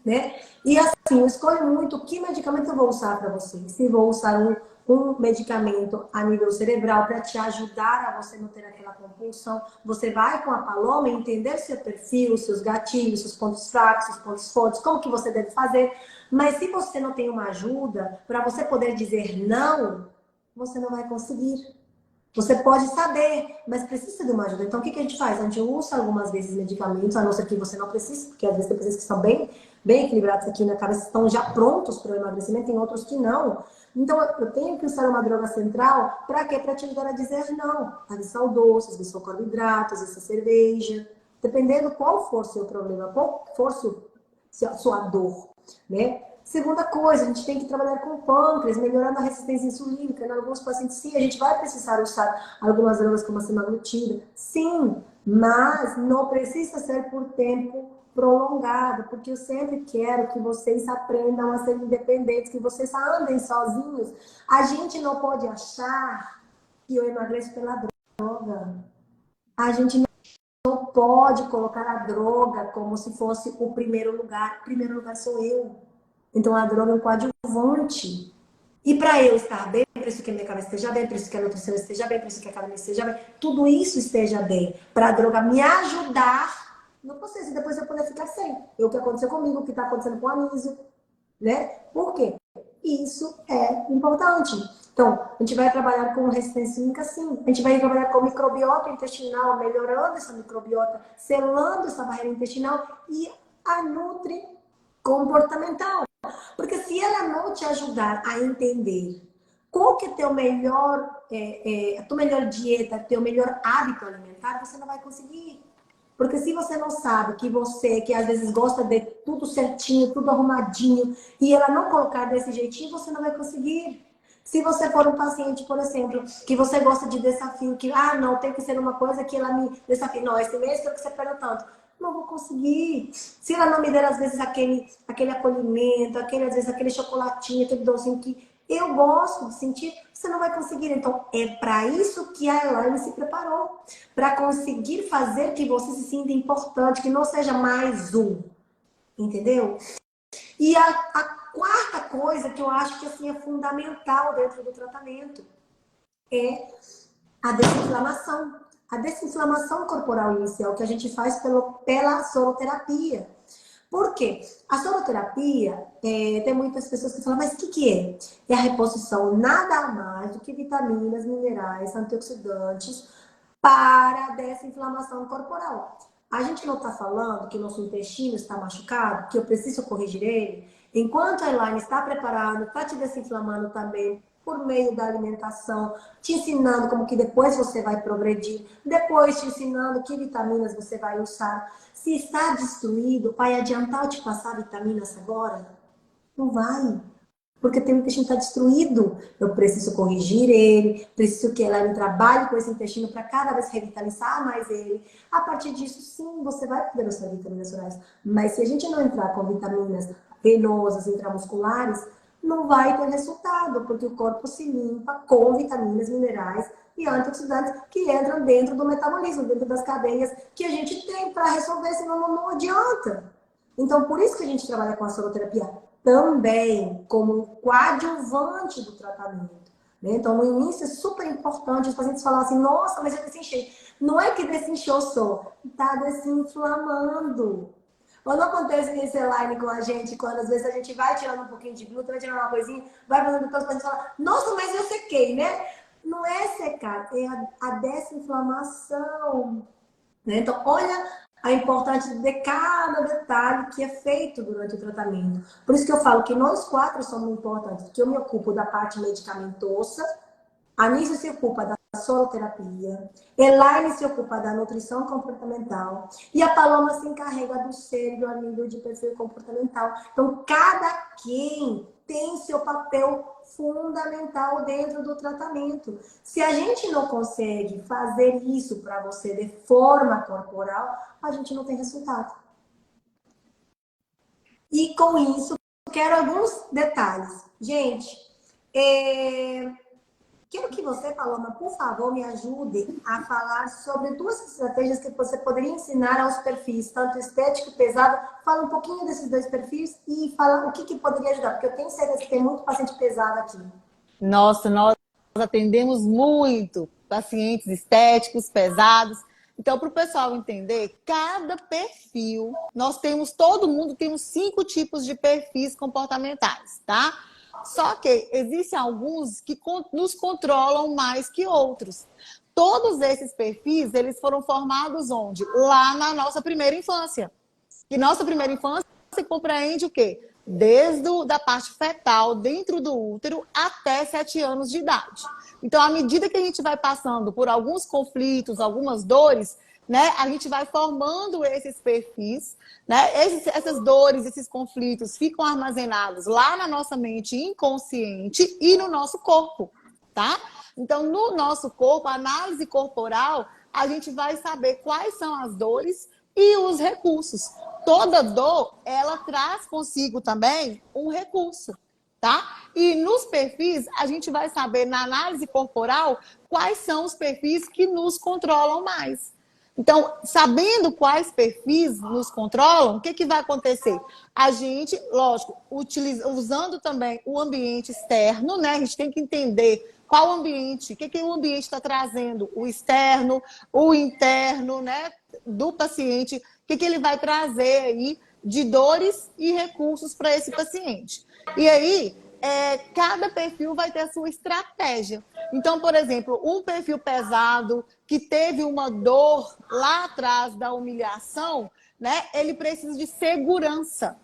né? E assim, eu escolho muito que medicamento eu vou usar para você. Se vou usar um medicamento a nível cerebral para te ajudar a você não ter aquela compulsão, você vai com a Paloma entender seu perfil, seus gatilhos, seus pontos fracos, seus pontos fortes, como que você deve fazer. Mas se você não tem uma ajuda para você poder dizer não, você não vai conseguir. Você pode saber, mas precisa de uma ajuda. Então, o que a gente faz? A gente usa algumas vezes medicamentos, a não ser que você não precise, porque às vezes tem pacientes que estão bem equilibrados aqui na cabeça, estão já prontos para o emagrecimento, tem outros que não. Então, eu tenho que usar uma droga central, para quê? Para te ajudar a dizer não. Às vezes são doces, às vezes são carboidratos, às vezes é cerveja. Dependendo qual for o seu problema, qual for a sua dor, né? Segunda coisa, a gente tem que trabalhar com o pâncreas, melhorando a resistência insulínica. Em alguns pacientes, sim, a gente vai precisar usar algumas drogas como a semaglutida. Sim, mas não precisa ser por tempo prolongado, porque eu sempre quero que vocês aprendam a ser independentes, que vocês andem sozinhos. A gente não pode achar que eu emagreço pela droga. A gente não pode colocar a droga como se fosse o primeiro lugar. O primeiro lugar sou eu. Então, a droga é um coadjuvante. E para eu estar bem, preciso que a minha cabeça esteja bem, preciso que a nutrição esteja bem, preciso que a academia esteja bem. Tudo isso esteja bem. Para a droga me ajudar no processo. E depois eu poder ficar sem. É o que aconteceu comigo, o que está acontecendo com a Anísio. Né? Por quê? Isso é importante. Então, a gente vai trabalhar com resistência química, sim. A gente vai trabalhar com microbiota intestinal, melhorando essa microbiota, selando essa barreira intestinal e a nutri comportamental. Porque se ela não te ajudar a entender qual que é teu melhor, a tua melhor dieta, teu melhor hábito alimentar, você não vai conseguir. Porque se você não sabe que você, que às vezes gosta de tudo certinho, tudo arrumadinho, e ela não colocar desse jeitinho, você não vai conseguir. Se você for um paciente, por exemplo, que você gosta de desafio, que, não, tem que ser uma coisa que ela me desafie. Não, esse mês que você perdeu tanto. Não vou conseguir. Se ela não me der, às vezes, aquele acolhimento, às vezes, aquele chocolatinho, aquele docinho que eu gosto de sentir, você não vai conseguir. Então, é para isso que a Elaine se preparou. Para conseguir fazer que você se sinta importante, que não seja mais um. Entendeu? E a quarta coisa que eu acho que assim, é fundamental dentro do tratamento é a desinflamação. A desinflamação corporal inicial que a gente faz pela soroterapia. Por quê? A soroterapia, tem muitas pessoas que falam, mas o que é? É a reposição nada mais do que vitaminas, minerais, antioxidantes para a desinflamação corporal. A gente não está falando que o nosso intestino está machucado, que eu preciso corrigir ele. Enquanto a Elaine está preparando, está te desinflamando também por meio da alimentação, te ensinando como que depois você vai progredir, depois te ensinando que vitaminas você vai usar. Se está destruído, vai adiantar eu te passar vitaminas agora? Não vai. Porque o intestino está destruído. Eu preciso corrigir ele, preciso que ela trabalhe com esse intestino para cada vez revitalizar mais ele. A partir disso, sim, você vai poder usar vitaminas orais. Mas se a gente não entrar com vitaminas venosas, intramusculares, não vai ter resultado, porque o corpo se limpa com vitaminas, minerais e antioxidantes que entram dentro do metabolismo, dentro das cadeias que a gente tem para resolver, senão não adianta. Então, por isso que a gente trabalha com a soroterapia também como coadjuvante do tratamento. Né? Então, no início é super importante os pacientes falarem assim, nossa, mas eu desinchei. Não é que desinchou só, está desinflamando. Quando acontece esse Elaine com a gente, quando às vezes a gente vai tirando um pouquinho de glúten, vai tirando uma coisinha, vai fazendo tantas coisas, fala, nossa, mas eu sequei, né? Não é secar, é a desinflamação. Né? Então, olha a importância de cada detalhe que é feito durante o tratamento. Por isso que eu falo que nós quatro somos importantes, porque eu me ocupo da parte medicamentosa, a Anísia se ocupa da soroterapia, Elaine se ocupa da nutrição comportamental e a Paloma se encarrega do cérebro a nível de perfil comportamental. Então, cada quem tem seu papel fundamental dentro do tratamento. Se a gente não consegue fazer isso para você de forma corporal, a gente não tem resultado. E com isso, quero alguns detalhes. Gente, quero que você, Paloma, por favor, me ajude a falar sobre duas estratégias que você poderia ensinar aos perfis, tanto estético e pesado. Fala um pouquinho desses dois perfis e fala o que poderia ajudar, porque eu tenho certeza que tem muito paciente pesado aqui. Nossa, nós atendemos muito pacientes estéticos, pesados. Então, para o pessoal entender, cada perfil, todo mundo temos 5 tipos de perfis comportamentais, tá? Só que existem alguns que nos controlam mais que outros. Todos esses perfis, eles foram formados onde? Lá na nossa primeira infância. E nossa primeira infância compreende o quê? Desde da parte fetal, dentro do útero, até 7 anos de idade. Então, à medida que a gente vai passando por alguns conflitos, algumas dores, né, a gente vai formando esses perfis, né? Essas dores, esses conflitos ficam armazenados lá na nossa mente inconsciente e no nosso corpo, tá? Então, no nosso corpo, a análise corporal, a gente vai saber quais são as dores e os recursos. Toda dor, ela traz consigo também um recurso, tá? E nos perfis, a gente vai saber, na análise corporal, quais são os perfis que nos controlam mais. Então, sabendo quais perfis nos controlam, o que vai acontecer? A gente, lógico, usando também o ambiente externo, né? A gente tem que entender qual ambiente, o que o ambiente está trazendo, o externo, o interno, né? Do paciente, o que ele vai trazer aí de dores e recursos para esse paciente. E aí, cada perfil vai ter a sua estratégia. Então, por exemplo, um perfil pesado que teve uma dor lá atrás da humilhação, né? Ele precisa de segurança.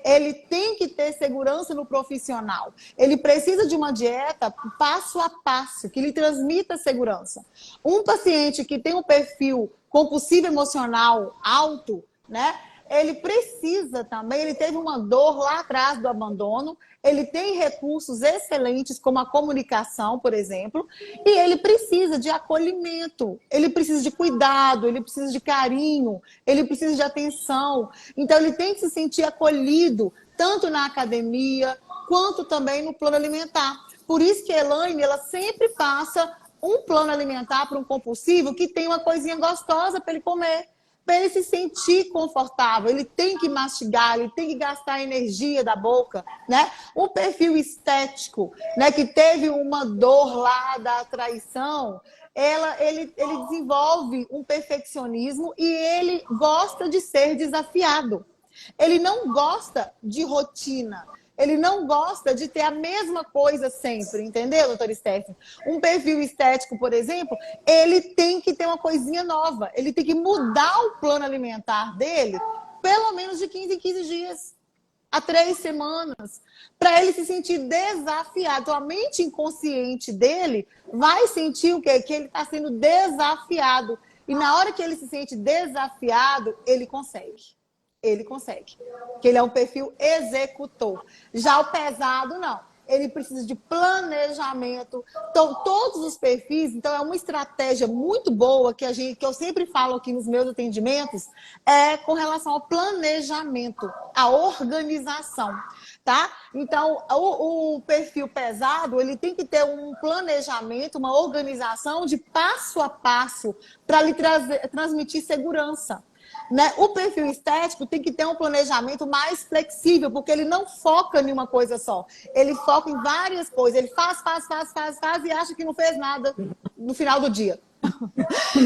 Ele tem que ter segurança no profissional. Ele precisa de uma dieta passo a passo, que lhe transmita segurança. Um paciente que tem um perfil compulsivo emocional alto, né? Ele precisa também, ele teve uma dor lá atrás do abandono, ele tem recursos excelentes, como a comunicação, por exemplo, e ele precisa de acolhimento, ele precisa de cuidado, ele precisa de carinho, ele precisa de atenção. Então, ele tem que se sentir acolhido, tanto na academia, quanto também no plano alimentar. Por isso que a Elaine, ela sempre passa um plano alimentar para um compulsivo que tem uma coisinha gostosa para ele comer, para ele se sentir confortável. Ele tem que mastigar, ele tem que gastar a energia da boca, né? O perfil estético, né, que teve uma dor lá da traição, ele desenvolve um perfeccionismo e ele gosta de ser desafiado. Ele não gosta de rotina. Ele não gosta de ter a mesma coisa sempre, entendeu, doutora Stephanie? Um perfil estético, por exemplo, ele tem que ter uma coisinha nova. Ele tem que mudar o plano alimentar dele pelo menos de 15 em 15 dias, a 3 semanas, para ele se sentir desafiado. Então, a mente inconsciente dele vai sentir o quê? Que ele está sendo desafiado. E na hora que ele se sente desafiado, ele consegue. Ele consegue. Porque ele é um perfil executor. Já o pesado, não. Ele precisa de planejamento. Então, todos os perfis, então é uma estratégia muito boa que eu sempre falo aqui nos meus atendimentos, é com relação ao planejamento, a organização, tá? Então, o perfil pesado, ele tem que ter um planejamento, uma organização de passo a passo para lhe transmitir segurança. Né? O perfil estético tem que ter um planejamento mais flexível, porque ele não foca em uma coisa só. Ele foca em várias coisas. Ele faz e acha que não fez nada no final do dia.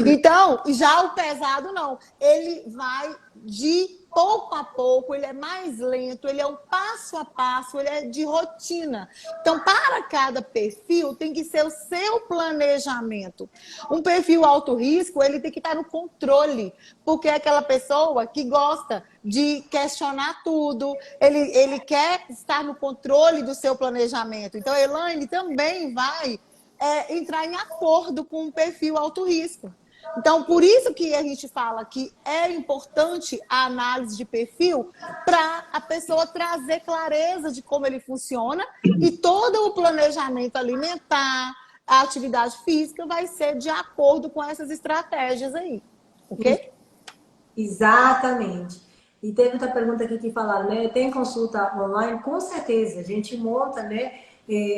Então, já o pesado não. Ele vai de pouco a pouco, ele é mais lento, ele é um passo a passo, ele é de rotina. Então, para cada perfil, tem que ser o seu planejamento. Um perfil alto risco, ele tem que estar no controle, porque é aquela pessoa que gosta de questionar tudo, ele quer estar no controle do seu planejamento. Então, a Elaine também vai entrar em acordo com o perfil alto risco. Então, por isso que a gente fala que é importante a análise de perfil para a pessoa trazer clareza de como ele funciona e todo o planejamento alimentar, a atividade física vai ser de acordo com essas estratégias aí, ok? Exatamente. E teve outra pergunta aqui que falaram, né? Tem consulta online? Com certeza, a gente monta, né,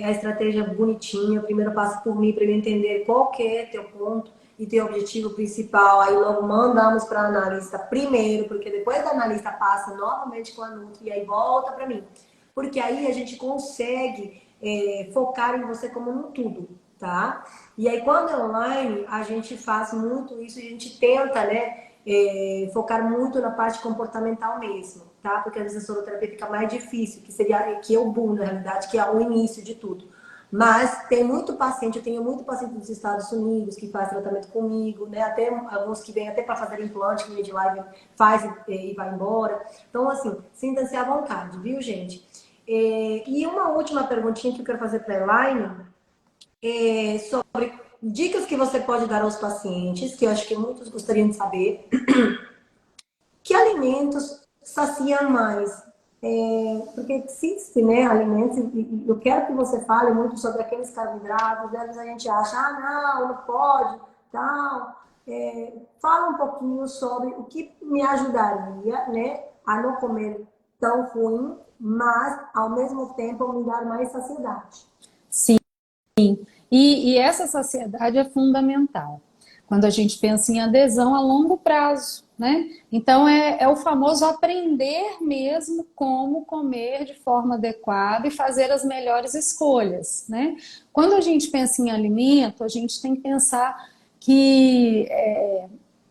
a estratégia bonitinha, o primeiro passo por mim, para eu entender qual que é teu ponto e teu objetivo principal. Aí logo mandamos para a analista primeiro, porque depois da analista passa novamente com a Nutri e aí volta para mim. Porque aí a gente consegue focar em você como no tudo, tá? E aí quando é online, a gente faz muito isso e a gente tenta, né, focar muito na parte comportamental mesmo, tá? Porque às vezes a soroterapia fica mais difícil, que é o boom, na realidade, que é o início de tudo. Mas tem muito paciente, eu tenho muito paciente dos Estados Unidos que faz tratamento comigo, né? Até alguns que vêm até para fazer implante, que vem de lá faz e vai embora. Então, assim, sinta-se à vontade, viu, gente? E uma última perguntinha que eu quero fazer para a Elaine sobre dicas que você pode dar aos pacientes, que eu acho que muitos gostariam de saber. Que alimentos saciam mais? Porque existe, né, alimentos, e eu quero que você fale muito sobre aqueles carboidratos, às vezes a gente acha, não pode, tal. Fala um pouquinho sobre o que me ajudaria, né, a não comer tão ruim, mas ao mesmo tempo me dar mais saciedade. Sim, e essa saciedade é fundamental. Quando a gente pensa em adesão a longo prazo, né? Então, é o famoso aprender mesmo como comer de forma adequada e fazer as melhores escolhas, né? Quando a gente pensa em alimento, a gente tem que pensar que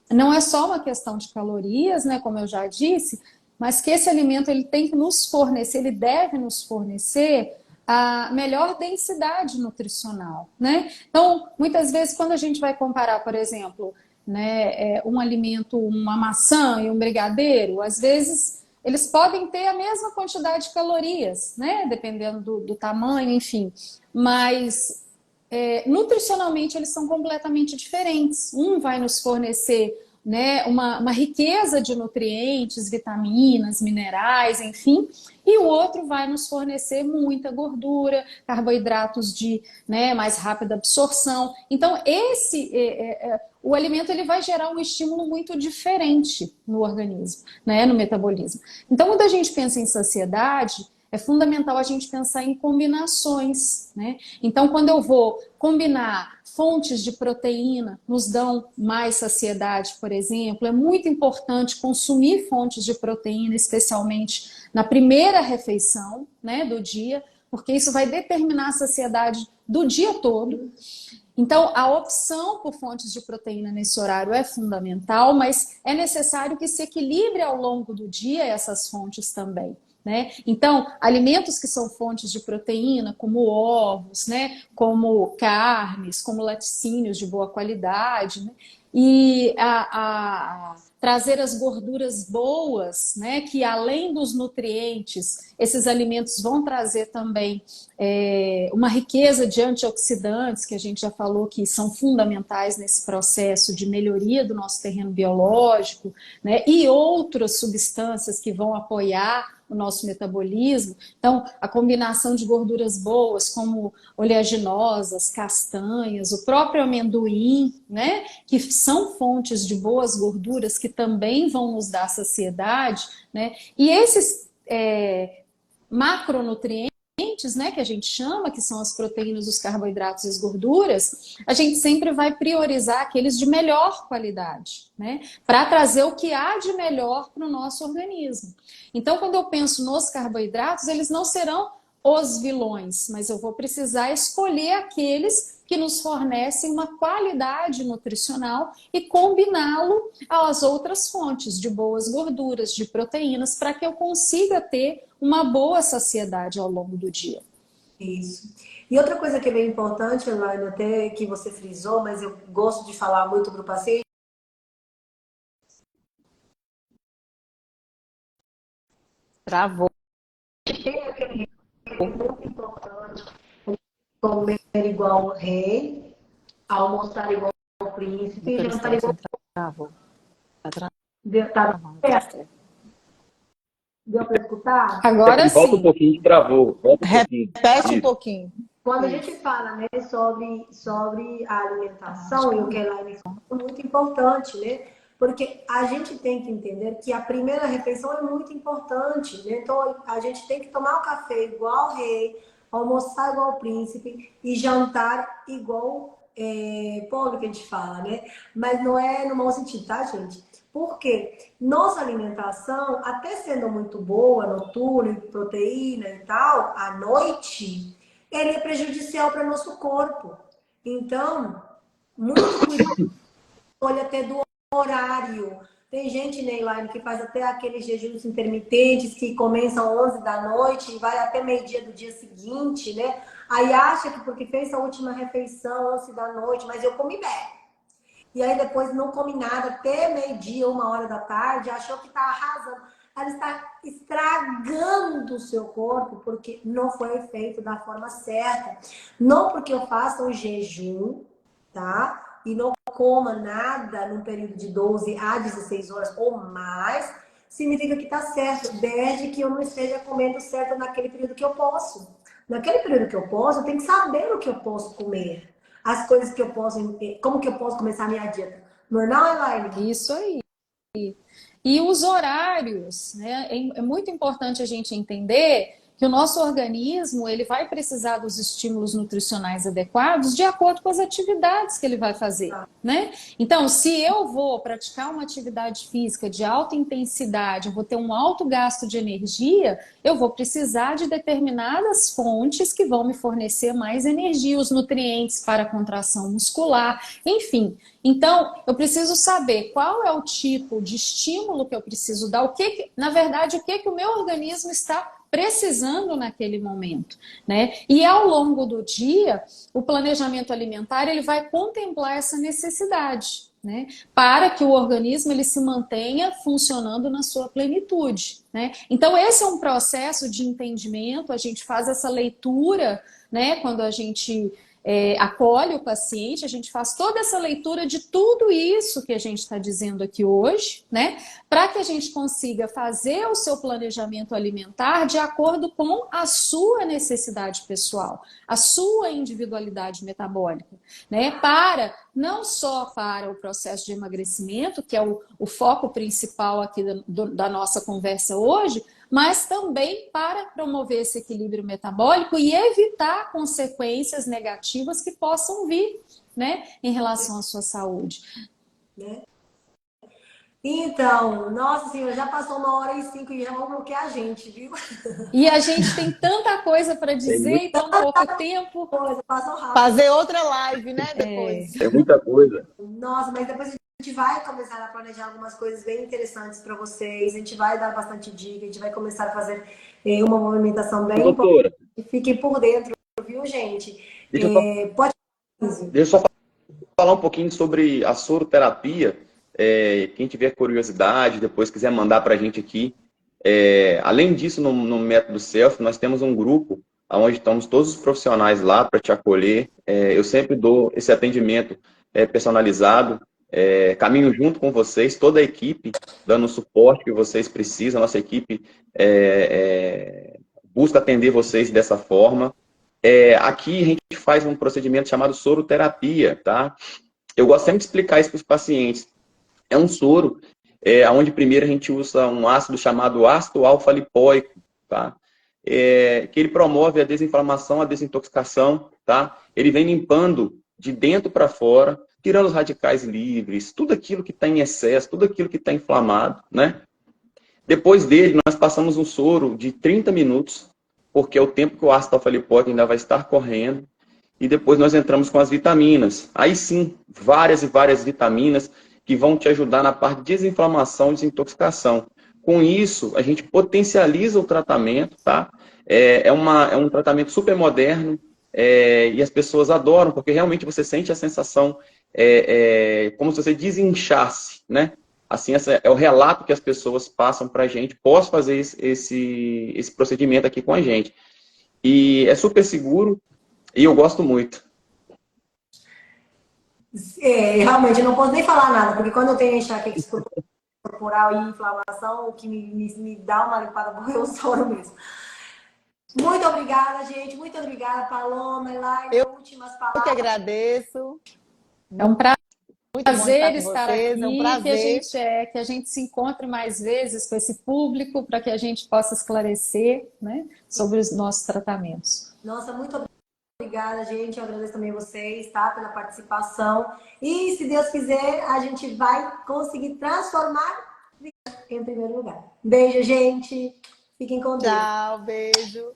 não é só uma questão de calorias, né? Como eu já disse, mas que esse alimento ele tem que nos fornecer, ele deve nos fornecer a melhor densidade nutricional, né? Então, muitas vezes, quando a gente vai comparar, por exemplo, né, um alimento, uma maçã e um brigadeiro, às vezes eles podem ter a mesma quantidade de calorias, né? Dependendo do tamanho, enfim. Mas nutricionalmente eles são completamente diferentes. Um vai nos fornecer, né, uma riqueza de nutrientes, vitaminas, minerais, enfim, e o outro vai nos fornecer muita gordura, carboidratos de, né, mais rápida absorção. Então, o alimento ele vai gerar um estímulo muito diferente no organismo, né, no metabolismo. Então, quando a gente pensa em saciedade, é fundamental a gente pensar em combinações, né? Então, quando eu vou combinar fontes de proteína, nos dão mais saciedade, por exemplo, é muito importante consumir fontes de proteína, especialmente na primeira refeição, né, do dia, porque isso vai determinar a saciedade do dia todo. Então, a opção por fontes de proteína nesse horário é fundamental, mas é necessário que se equilibre ao longo do dia essas fontes também, né? Então, alimentos que são fontes de proteína, como ovos, né? Como carnes, como laticínios de boa qualidade, né? E trazer as gorduras boas, né? Que além dos nutrientes, esses alimentos vão trazer também uma riqueza de antioxidantes, que a gente já falou que são fundamentais nesse processo de melhoria do nosso terreno biológico, né? E outras substâncias que vão apoiar o nosso metabolismo. Então, a combinação de gorduras boas, como oleaginosas, castanhas, o próprio amendoim, né? Que são fontes de boas gorduras que também vão nos dar saciedade, né? E esses macronutrientes, né, que a gente chama, que são as proteínas, os carboidratos e as gorduras, a gente sempre vai priorizar aqueles de melhor qualidade, né, para trazer o que há de melhor para o nosso organismo. Então, quando eu penso nos carboidratos, eles não serão os vilões, mas eu vou precisar escolher aqueles que nos fornecem uma qualidade nutricional e combiná-lo às outras fontes de boas gorduras, de proteínas, para que eu consiga ter uma boa saciedade ao longo do dia. Isso. E outra coisa que é bem importante, Elaine, até que você frisou, mas eu gosto de falar muito para o paciente. Travou. Tem aquele muito importante, comer igual o rei, almoçar igual o príncipe, jantar igual Travou. Tá certo? Deu para escutar? Agora Volta um sim. pouquinho, travou. Volta um pouquinho. Repete um pouquinho. Quando a gente fala, né, sobre a alimentação, e o que a Elaine falou, é muito importante, né? Porque a gente tem que entender que a primeira refeição é muito importante, né? Então, a gente tem que tomar o café igual o rei, almoçar igual o príncipe e jantar igual pobre, que a gente fala, né? Mas não é no mau sentido, tá, gente? Porque nossa alimentação, até sendo muito boa, noturna, proteína e tal, à noite, ele é prejudicial para nosso corpo. Então, muito cuidado, olha até do horário. Tem gente, Neyline, que faz até aqueles jejuns intermitentes que começam 11 da noite e vai até meio-dia do dia seguinte, né? Aí acha que porque fez a última refeição 11 da noite, mas eu comi bem. E aí depois não come nada até meio-dia, 1 hora da tarde, achou que está arrasando. Ela está estragando o seu corpo porque não foi feito da forma certa. Não porque eu faça um jejum, tá? E não coma nada no período de 12 a 16 horas ou mais, significa que tá certo, desde que eu não esteja comendo certo naquele período que eu posso. Naquele período que eu posso, eu tenho que saber o que eu posso comer. As coisas que eu posso, como que eu posso começar a minha dieta? Normal, Elaine? Isso aí. E os horários, né? É muito importante a gente entender que o nosso organismo ele vai precisar dos estímulos nutricionais adequados de acordo com as atividades que ele vai fazer, né? Então, se eu vou praticar uma atividade física de alta intensidade, eu vou ter um alto gasto de energia, eu vou precisar de determinadas fontes que vão me fornecer mais energia, os nutrientes para a contração muscular, enfim. Então, eu preciso saber qual é o tipo de estímulo que eu preciso dar, na verdade, o que o meu organismo está precisando naquele momento, né? E ao longo do dia, o planejamento alimentar ele vai contemplar essa necessidade, né? Para que o organismo ele se mantenha funcionando na sua plenitude, né? Então esse é um processo de entendimento, a gente faz essa leitura, né? Quando a gente acolhe o paciente, a gente faz toda essa leitura de tudo isso que a gente está dizendo aqui hoje, né? Para que a gente consiga fazer o seu planejamento alimentar de acordo com a sua necessidade pessoal, a sua individualidade metabólica, né? Não só para o processo de emagrecimento, que é o foco principal aqui da nossa conversa hoje, mas também para promover esse equilíbrio metabólico e evitar consequências negativas que possam vir, né, em relação à sua saúde. Né? Então, nossa senhora, já passou 1h05 e já vão bloquear a gente, viu? E a gente tem tanta coisa para dizer em tão pouco tempo. Passou rápido. Fazer outra live, né, depois. É muita coisa. Nossa, mas depois a gente vai começar a planejar algumas coisas bem interessantes para vocês. A gente vai dar bastante dica, a gente vai começar a fazer uma movimentação bem Doutora, importante. Fiquem por dentro, viu, gente? deixa eu só falar um pouquinho sobre a soroterapia. Quem tiver curiosidade, depois quiser mandar para a gente aqui. Além disso, no Método Self, nós temos um grupo onde estamos todos os profissionais lá para te acolher. Eu sempre dou esse atendimento personalizado. Caminho junto com vocês, toda a equipe, dando o suporte que vocês precisam. Nossa equipe busca atender vocês dessa forma. Aqui a gente faz um procedimento chamado soroterapia, tá? Eu gosto sempre de explicar isso para os pacientes. É um soro, onde primeiro a gente usa um ácido chamado ácido alfa-lipoico, tá? Que ele promove a desinflamação, a desintoxicação, tá? Ele vem limpando de dentro para fora, tirando os radicais livres, tudo aquilo que está em excesso, tudo aquilo que está inflamado, né? Depois dele, nós passamos um soro de 30 minutos, porque é o tempo que o ácido alfa-lipoico ainda vai estar correndo, e depois nós entramos com as vitaminas. Aí sim, várias e várias vitaminas que vão te ajudar na parte de desinflamação e desintoxicação. Com isso, a gente potencializa o tratamento, tá? É um tratamento super moderno, e as pessoas adoram, porque realmente você sente a sensação como se você desinchasse, né? Assim, esse é o relato que as pessoas passam para a gente. Posso fazer esse procedimento aqui com a gente. E é super seguro e eu gosto muito. Realmente, eu não posso nem falar nada, porque quando eu tenho enxaqueca corporal e inflamação, o que me dá uma limpada boa é o soro mesmo. Muito obrigada, gente. Muito obrigada, Paloma, Elaine. Últimas palavras. Eu que agradeço. É um prazer estar estar aqui, é um prazer. que a gente se encontre mais vezes com esse público para que a gente possa esclarecer, né, sobre os nossos tratamentos. Nossa, muito obrigada, gente. Eu agradeço também a vocês, tá, pela participação. E, se Deus quiser, a gente vai conseguir transformar em primeiro lugar. Beijo, gente. Fiquem com Deus. Tchau, beijo.